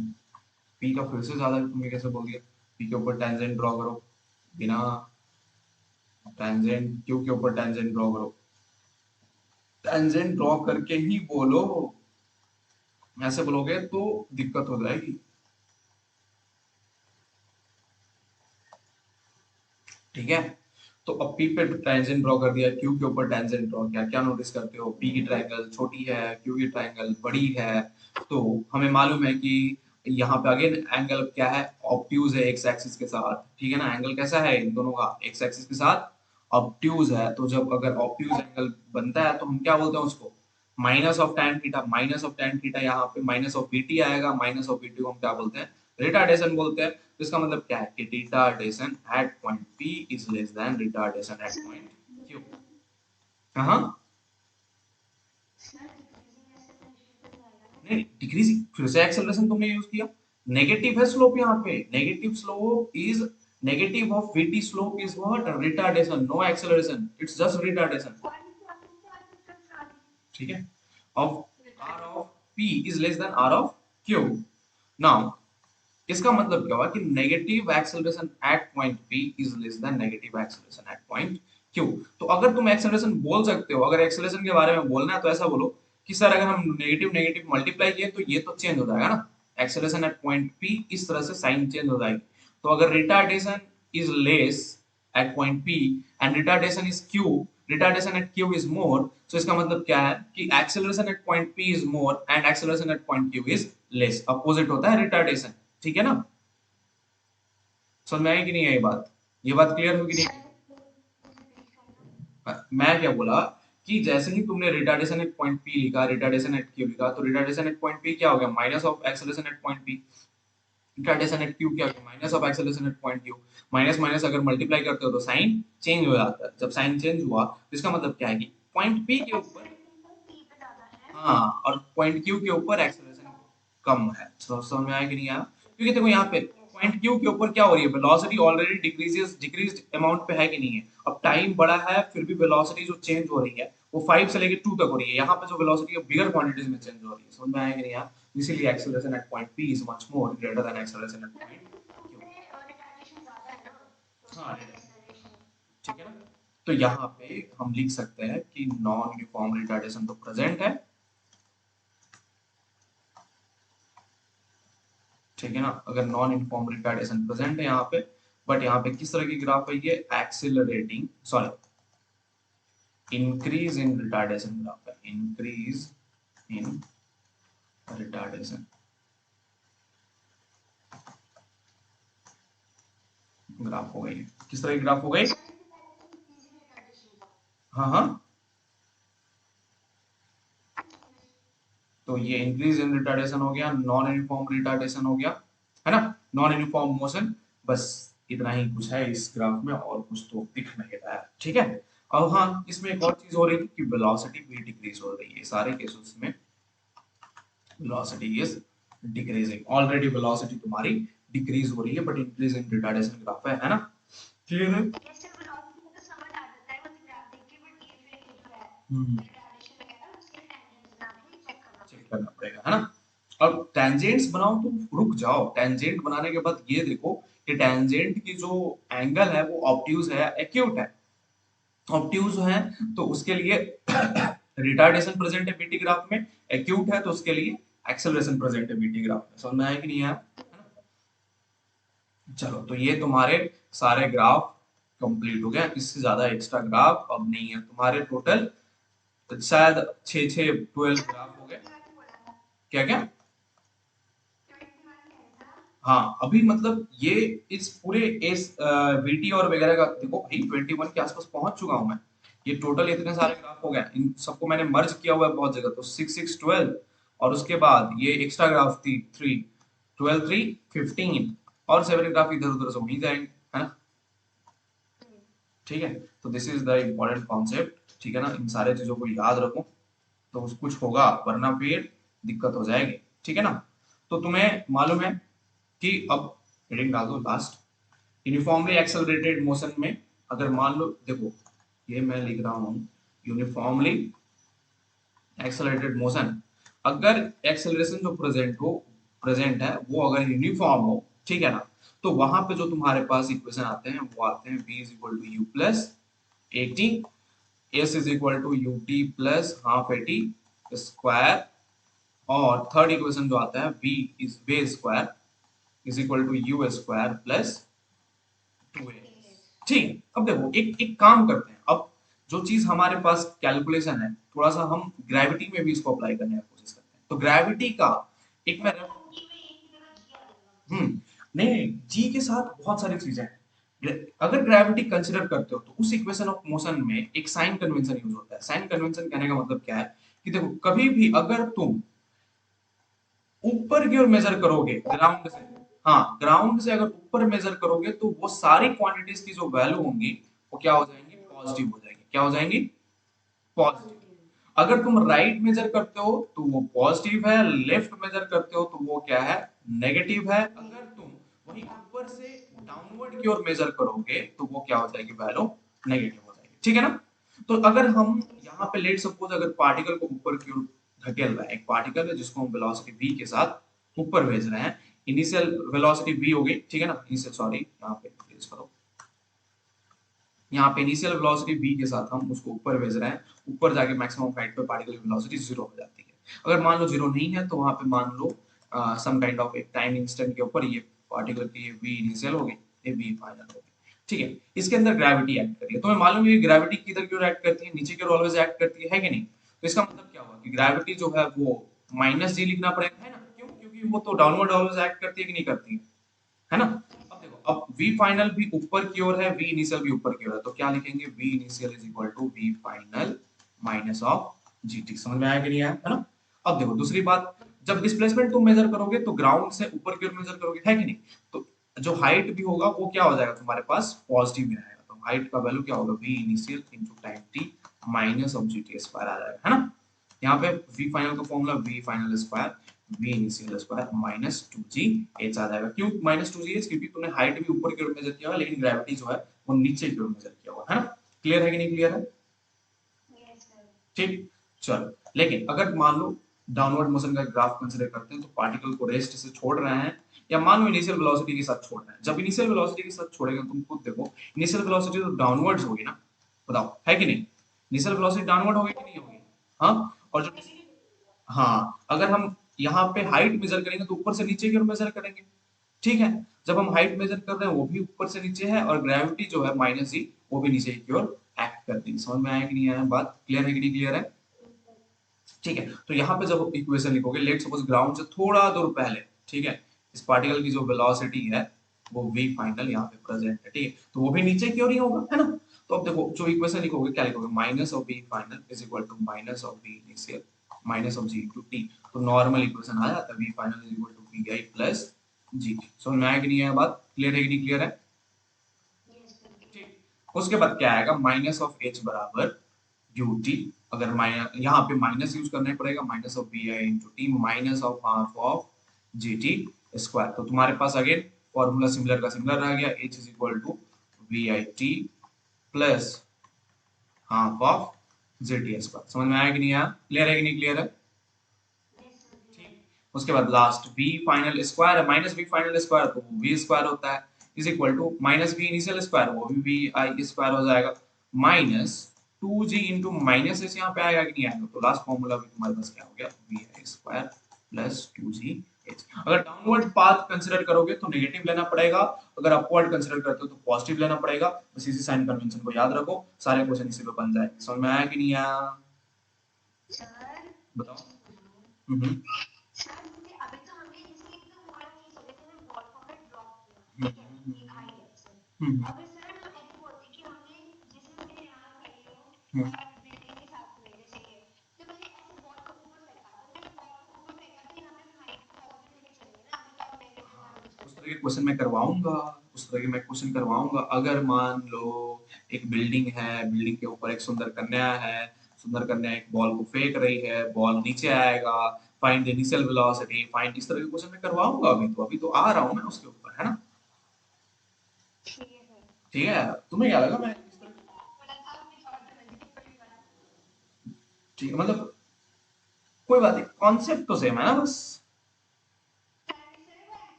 पी का फिर से ज्यादा है, तुमने कैसे बोल दिया, पी के ऊपर टेंजेंट ड्रॉ करो, बिना टेंजेंट, क्यू के ऊपर टेंजेंट ड्रॉ करो, टेंजेंट ड्रॉ करके ही बोलो, ऐसे बोलोगे तो दिक्कत हो जाएगी, ठीक है। तो अब पी पे टेंजेंट ड्रॉ कर दिया, क्यू के ऊपर टेंजेंट ड्रॉ किया, क्या नोटिस करते हो, पी की ट्रायंगल छोटी है, क्यू की ट्रायंगल बड़ी है, तो हमें मालूम है कि यहाँ पे अगेन एंगल क्या है, ऑब्ट्यूज है एक्स एक्सिस के साथ, ठीक है ना, एंगल कैसा है इन दोनों का, एक्स एक्सिस के साथ ऑब्ट्यूज है, तो जब अगर ऑब्ट्यूज एंगल बनता है तो हम क्या बोलते हैं उसको, minus of tan theta, minus of tan theta, यहाँ पे माइनस ऑफ बीटी आएगा, माइनस ऑफ बीटी को हम क्या बोलते हैं, रिटार्डेशन बोलते हैं। तो इसका मतलब क्या है कि retardation at point P is less than retardation at sir point Q. Decreasing हाँ, सर डिक्रीजिंग एक्सेलरेशन पे जाएगा ना। नहीं डिक्रीजिंग, फिर से एक्सेलरेशन तुमने यूज किया, नेगेटिव है स्लोप यहाँ पे, negative slope is, negative of VT slope is what, retardation, no acceleration, it's just retardation, quality आपको क्या डिफरेंस आ रही ठीक है। ऑफ है R retardation. Of P is less than R of Q. Now इसका मतलब क्या हुआ कि negative acceleration at point P is less than negative acceleration at point Q. तो अगर तुम एक्सेलरेशन बोल सकते हो, अगर एक्सेलरेशन के बारे में बोलना है तो ऐसा बोलो कि सर अगर हम नेगेटिव नेगेटिव मल्टीप्लाई किए तो ये तो चेंज हो जाएगा ना, एक्सेलरेशन एट पॉइंट पी इस तरह से साइन चेंज हो जाएगी। तो अगर retardation is less at point P and retardation is Q, retardation at Q is more, so इसका मतलब क्या है कि acceleration at point P is more and acceleration at point Q is less, opposite होता है retardation, ठीक है ना, समझ में आई कि नहीं आई बात, ये बात क्लियर होगी नहीं। सर रिपीट करना। मैं क्या बोला कि जैसे ही तुमने रिटार्डेशन एट पॉइंट पी लिखा, रिटार्डेशन एट क्यू लिखा, तो रिटार्डेशन एट पॉइंट पी क्या हो गया, minus of acceleration at point P, retardation at Q क्या हो गया, minus of acceleration at point Q, minus minus अगर मल्टीप्लाई करते हो तो साइन चेंज हो जाता है, जब साइन चेंज हुआ तो इसका मतलब क्या है कि पॉइंट पी के ऊपर, एक्सेलरेशन तो पी पे ज्यादा है। हाँ, और पॉइंट क्यू के ऊपर एक्सेलरेशन कम है, समझ में आया कि नहीं आया, क्योंकि देखो यहाँ पे यस पॉइंट क्यू के ऊपर क्या हो रही है, velocity already decreases, decreased amount पे है कि नहीं है, अब टाइम बड़ा है फिर भी वेलोसिटी जो चेंज हो रही है वो 5 से लेके 2 तक हो रही है, यहाँ पे जो वेलोसिटी है बिगर क्वांटिटीज में चेंज हो रही है, समझ में आया कि नहीं आया, इसीलिए acceleration at point P is much more greater than acceleration at sir point लेकिन टू क्यू। पे रिटार्डेशन ज्यादा है ना, तो उसके हाँ, बाद एक्सेलरेशन। ठीक है ना, तो यहाँ पे हम लिख सकते हैं कि नॉन यूनिफॉर्म रिटार्डेशन तो प्रेजेंट है, ठीक है ना, अगर नॉन यूनिफॉर्म रिटार्डेशन प्रेजेंट है यहाँ पे, बट यहाँ पे किस तरह की ग्राफ है ये, accelerating, sorry, increase in retardation graph है, इंक्रीज इन रिटार्डेशन ग्राफ हो गई, किस तरह की ग्राफ हो गई, सर इससे पहले तो डिक्रीजिंग रिटार्डेशन था। हाँ हाँ, तो ये इंक्रीज इन रिटार्डेशन हो गया, नॉन यूनिफॉर्म रिटार्डेशन हो गया, है ना, नॉन यूनिफॉर्म मोशन, बस इतना ही कुछ है इस ग्राफ में, और कुछ तो दिख नहीं रहा है, ठीक है। अब हाँ, इसमें एक और चीज हो रही थी कि वेलोसिटी भी डिक्रीज हो रही है सारे केसेस में, velocity is decreasing, already velocity तुम्हारी डिक्रीज हो रही है but increase in retardation graph है ना? क्लियर है? यस सर, वेलोसिटी में तो समझ आ जाता है बस ग्राफ देख के, बट ये फिर ये जो है हम्म, रिटार्डेशन वगैरह उसके टेंजेंट्स बना के चेक करना चेक पड़ेगा। करना पड़ेगा है ना? अब टेंजेंट्स बनाओ तो रुक जाओ, टेंजेंट बनाने के बाद ये देखो कि टेंजेंट की जो एंगल है वो ऑब्ट्यूज है एक्यूट है। ऑब्ट्यूज है तो उसके लिए रिटार्डेशन प्रेजेंट है बीटी ग्राफ में, एक्यूट है तो उसके लिए एक्सेलरेशन प्रेजेंट है बीटी ग्राफ में। समझ में आया कि नहीं आया? चलो तो ये तुम्हारे सारे ग्राफ कंप्लीट हो गया, इससे ज्यादा एक्स्ट्रा ग्राफ अब नहीं है तुम्हारे। टोटल शायद 12 सर ग्राफ हो गए। 21 बोला था, क्या क्या? 21 कह रहा था। हाँ अभी मतलब ये इस पूरे इस वीटी और वगैरह का देखो भाई 21 के आसपास पहुंच चुका हूं मैं। ये टोटल इतने सारे ग्राफ हो गए, इन सबको मैंने मर्ज किया हुआ है बहुत जगह, तो 6 6 12 और उसके बाद ये एक्स्ट्रा ग्राफ थी 3 12 3 15 और 7 ग्राफ इधर उधर से वहीं जाएंगे, है ना? ठीक है, तो this is the important concept, ठीक है ना? इन सारे चीजों को याद रखो तो कुछ होगा, वरना फिर दिक्कत हो जाएगी, ठीक है ना? तो तुम्हें मालूम है कि अब हेडिंग डाल दो लास्ट, यूनिफॉर्मली एक्सेलरेटेड मोशन में अगर मान लो देखो ये मैं लिख रहा हूं यूनिफॉर्मली एक्सेलरेटेड मोशन, अगर एक्सेलरेशन जो प्रेजेंट है वो अगर यूनिफॉर्म हो, ठीक है ना, तो वहां पे जो तुम्हारे पास इक्वेशन आते हैं वो आते हैं v is equal to U plus AT, S is equal to U T plus half AT square, और थर्ड इक्वेशन जो आता है v is V square is equal to U square plus 2a। ठीक, अब देखो एक एक काम करते हैं, अब जो चीज हमारे पास कैलकुलेशन है थोड़ा सा हम ग्रेविटी में भी इसको अप्लाई करने की कोशिश करते हैं, तो ग्रेविटी का एक मैं मतलब उनकी में एक की जगह जी आ जाएगा बस। हम्म नहीं, जी के साथ बहुत सारी चीजें हैं। अगर ग्रेविटी कंसिडर करते हो तो उस इक्वेशन ऑफ मोशन में एक साइन कन्वेंशन यूज होता है। साइन कन्वेंशन कहने का मतलब क्या है कि देखो कभी भी अगर तुम ऊपर की ओर मेजर करोगे ग्राउंड से, हाँ ग्राउंड से अगर ऊपर मेजर करोगे तो वो सारी क्वांटिटीज की जो वैल्यू होंगी वो क्या हो जाएंगी, पॉजिटिव हो जाएंगी। क्या हो जाएंगी? पॉजिटिव। पॉजिटिव। अगर तुम राइट मेजर करते हो तो वो पॉजिटिव है, लेफ्ट मेजर करते हो तो वो क्या है, नेगेटिव है। अगर तुम वही ऊपर से डाउनवर्ड की ओर मेजर करोगे तो वो क्या हो जाएगी, वैल्यू नेगेटिव हो जाएगी, ठीक है ना? तो अगर हम यहाँ पे लेट सपोज अगर पार्टिकल को ऊपर की ओर धकेल रहा है, एक पार्टिकल है जिसको हम वेलोसिटी v के साथ ऊपर भेज रहे हैं, इनिशियल वेलोसिटी v होगी, ठीक है ना? इनिशियल सॉरी यहाँ पे प्लीज करो, यहाँ पे इनिशियल वेलोसिटी v के साथ हम उसको ऊपर भेज रहे हैं, ऊपर जाके मैक्सिमम हाइट पे पार्टिकल की वेलोसिटी जीरो हो जाती है। अगर मान लो जीरो नहीं है तो वहां पे मान लो सम काइंड ऑफ एक टाइम इंस्टेंट के ऊपर ये पार्टिकल की ये v इनिशियल हो गई, ये v फाइनल हो गई, ठीक है? इसके अंदर ग्रेविटी एक्ट कर रही है, तुम्हें मालूम है ग्रेविटी किधर की ओर एक्ट करती है, नीचे की ओर ऑलवेज एक्ट करती है कि नहीं? तो इसका मतलब क्या हुआ कि ग्रेविटी जो है वो माइनस जी लिखना पड़ेगा, है ना? क्यों? क्योंकि वो तो डाउनवर्ड ऑलवेज एक्ट करती है कि नहीं करती है ना? अब देखो अब v फाइनल भी ऊपर की ओर है, v इनिशियल भी ऊपर की ओर है, तो क्या लिखेंगे, v initial is equal to v final minus of gt। समझ में आया कि नहीं आया, है ना? अब देखो दूसरी बात, जब डिस्प्लेसमेंट तुम मेजर करोगे तो ग्राउंड से ऊपर की ओर मेजर करोगे, है कि नहीं? तो जो हाइट भी होगा वो क्या हो जाएगा तुम्हारे पास, पॉजिटिव में आएगा, तो हाइट का वैल्यू क्या होगा, v initial into time t minus of gt square आ जाएगा, है ना? यहाँ पे v फाइनल का formula v final square v initial square minus 2gh आ जाएगा। क्यों माइनस 2gh? क्योंकि तूने हाइट भी ऊपर की ओर मेजर किया हुआ है लेकिन ग्रेविटी जो है वो नीचे की ओर मेजर किया हुआ है ना? क्लियर है कि नहीं क्लियर है? Yes sir. ठीक, चलो लेकिन अगर मान लो डाउनवर्ड मोशन का ग्राफ कंसीडर करते हैं तो पार्टिकल को रेस्ट से छोड़ रहे हैं, या मान लो इनिशियल वेलोसिटी के साथ छोड़ रहे हैं, जब इनिशियल वेलोसिटी के साथ छोड़ेंगे तुम खुद देखो इनिशियल वेलोसिटी तो डाउनवर्ड्स होगी ना, बताओ है कि नहीं? इनिशियल वेलोसिटी डाउनवर्ड होगी कि नहीं होगी? हाँ, और जो हाँ अगर हम यहाँ पे हाइट मेजर करेंगे तो ऊपर से नीचे की ओर मेजर करेंगे, ठीक है? जब हम हाइट मेजर कर रहे हैं वो भी ऊपर से नीचे है और ग्रेविटी जो है माइनस जी वो भी नीचे की ओर एक्ट करती है। समझ में आया कि नहीं आया, बात क्लियर है कि नहीं क्लियर है? ठीक है, तो यहाँ पे जब इक्वेशन लिखोगे लेट सपोज ग्राउंड से थोड़ा दूर पहले, ठीक है, इस पार्टिकल की जो वेलोसिटी है वो v फाइनल यहाँ पे प्रेजेंट है, ठीक है, तो वो भी नीचे की ओर ही होगा, है ना? तो अब देखो जो इक्वेशन लिखोगे क्या लिखोगे, minus of v final is equal to minus of v initial minus of g into t, तो नॉर्मल इक्वेशन आ जाता है v final is equal to vi plus g। समझ में आया कि नहीं आया, बात क्लियर है कि नहीं क्लियर है? Yes sir. ठीक, उसके बाद क्या आएगा, माइनस ऑफ h बराबर ut अगर यहाँ पे माइनस यूज करना पड़ेगा, minus of B I into T minus of half of G T square. तो तुम्हारे पास अगेन फॉर्मूला सिमिलर का सिमिलर रह गया, H is equal to V I T plus half of G T square. समझ में आया कि नहीं आया? क्लियर है कि नहीं क्लियर है? यस सर क्लियर है। ठीक। उसके बाद लास्ट v फाइनल स्क्वायर है, माइनस v फाइनल स्क्वायर तो v स्क्वायर होता है, is equal to minus v initial square वो भी v आई स्क्वायर हो जाएगा, minus 2g into minus S यहाँ पे आएगा कि नहीं आएगा? तो लास्ट फॉर्मूला भी तुम्हारे पास क्या हो गया, v आई स्क्वायर प्लस 2g h। अगर डाउनवर्ड पाथ कंसीडर करोगे तो नेगेटिव लेना पड़ेगा, अगर अपवर्ड कंसीडर करते हो तो पॉजिटिव लेना पड़ेगा। बस इसी साइन कन्वेंशन को याद रखो, सारे क्वेश्चन इसी पे बन जाएंगे। समझ में आया कि नहीं आया? सर एक बताओ। चीज बोलूं। हम्म सर जैसे अभी तो हमने जैसे एकदम हमारा चीज हो जैसे हमने बॉल को हमने ड्रॉप किया हम्म ठीक है एक हाई डेप्थ से। हम्म अगर सर हम ऐसे बोलते कि हमने जैसे हमने यहाँ खड़ी हो हम्म और बिल्डिंग के साथ में जैसे ये तो मैंने ऐसे बॉल को ऊपर फेंका तो मैंने बॉल को ऊपर फेंका तो यहाँ पे हम हाइट को पॉजिटिव लेके चलेंगे ना अभी तो आप नेगेटिव मान यूज कर उस तरह रहे के हो। क्वेश्चन मैं करवाऊंगा, उस तरह के मैं क्वेश्चन करवाऊंगा। अगर मान लो एक बिल्डिंग है, बिल्डिंग के ऊपर एक सुंदर कन्या है, सुंदर कन्या एक बॉल को फेंक रही है, बॉल नीचे आएगा, find the initial velocity, find, इस तरह के क्वेश्चन मैं करवाऊंगा। अभी तो आ रहा हूं मैं उसके ऊपर, है ना? ठीक है सर। ठीक है, तुम्हें क्या लगा मैं सर इस मुझे तरह? थोड़ा सा आपने और नेगेटिव पढ़ी वाला। ठीक है, मतलब कोई बात नहीं, कॉन्सेप्ट तो सेम है ना बस।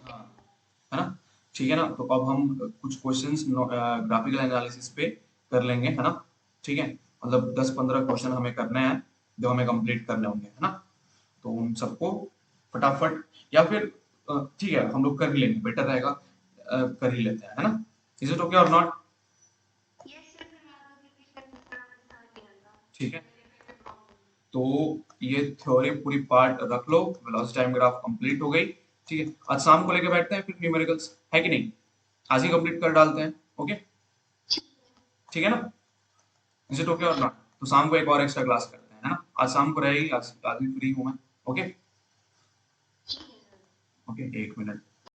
हाँ, है ना? ठीक है ना? तो अब हम कुछ क्वेश्चंस ग्राफिकल एनालिसिस पे कर लेंगे, है ना? ठीक है, मतलब 10-15 क्वेश्चन हमें करने हैं, जो हमें कंप्लीट करने होंगे, है ना? तो उन सबको फटाफट, या फिर ठीक है हम लोग कर ही लेंगे, बेटर रहेगा, कर ही लेते हैं, है ना? इज इट ओके और नॉट? ठीक है, तो ये थ्योरी पूरी पार्ट रख लो, वेलोसिटी टाइम ग्राफ कंप्लीट हो गई। ठीक है, आज शाम को लेके बैठते हैं फिर न्यूमेरिकल्स, है कि नहीं? आज ही कंप्लीट कर डालते हैं, ओके? ठीक है ना? इज इट ओके और नॉट? तो शाम को एक और एक्स्ट्रा क्लास करते हैं, है ना? आज शाम को रहेगी, आज भी फ्री हूँ मैं, ओके? ओके, एक मिनट।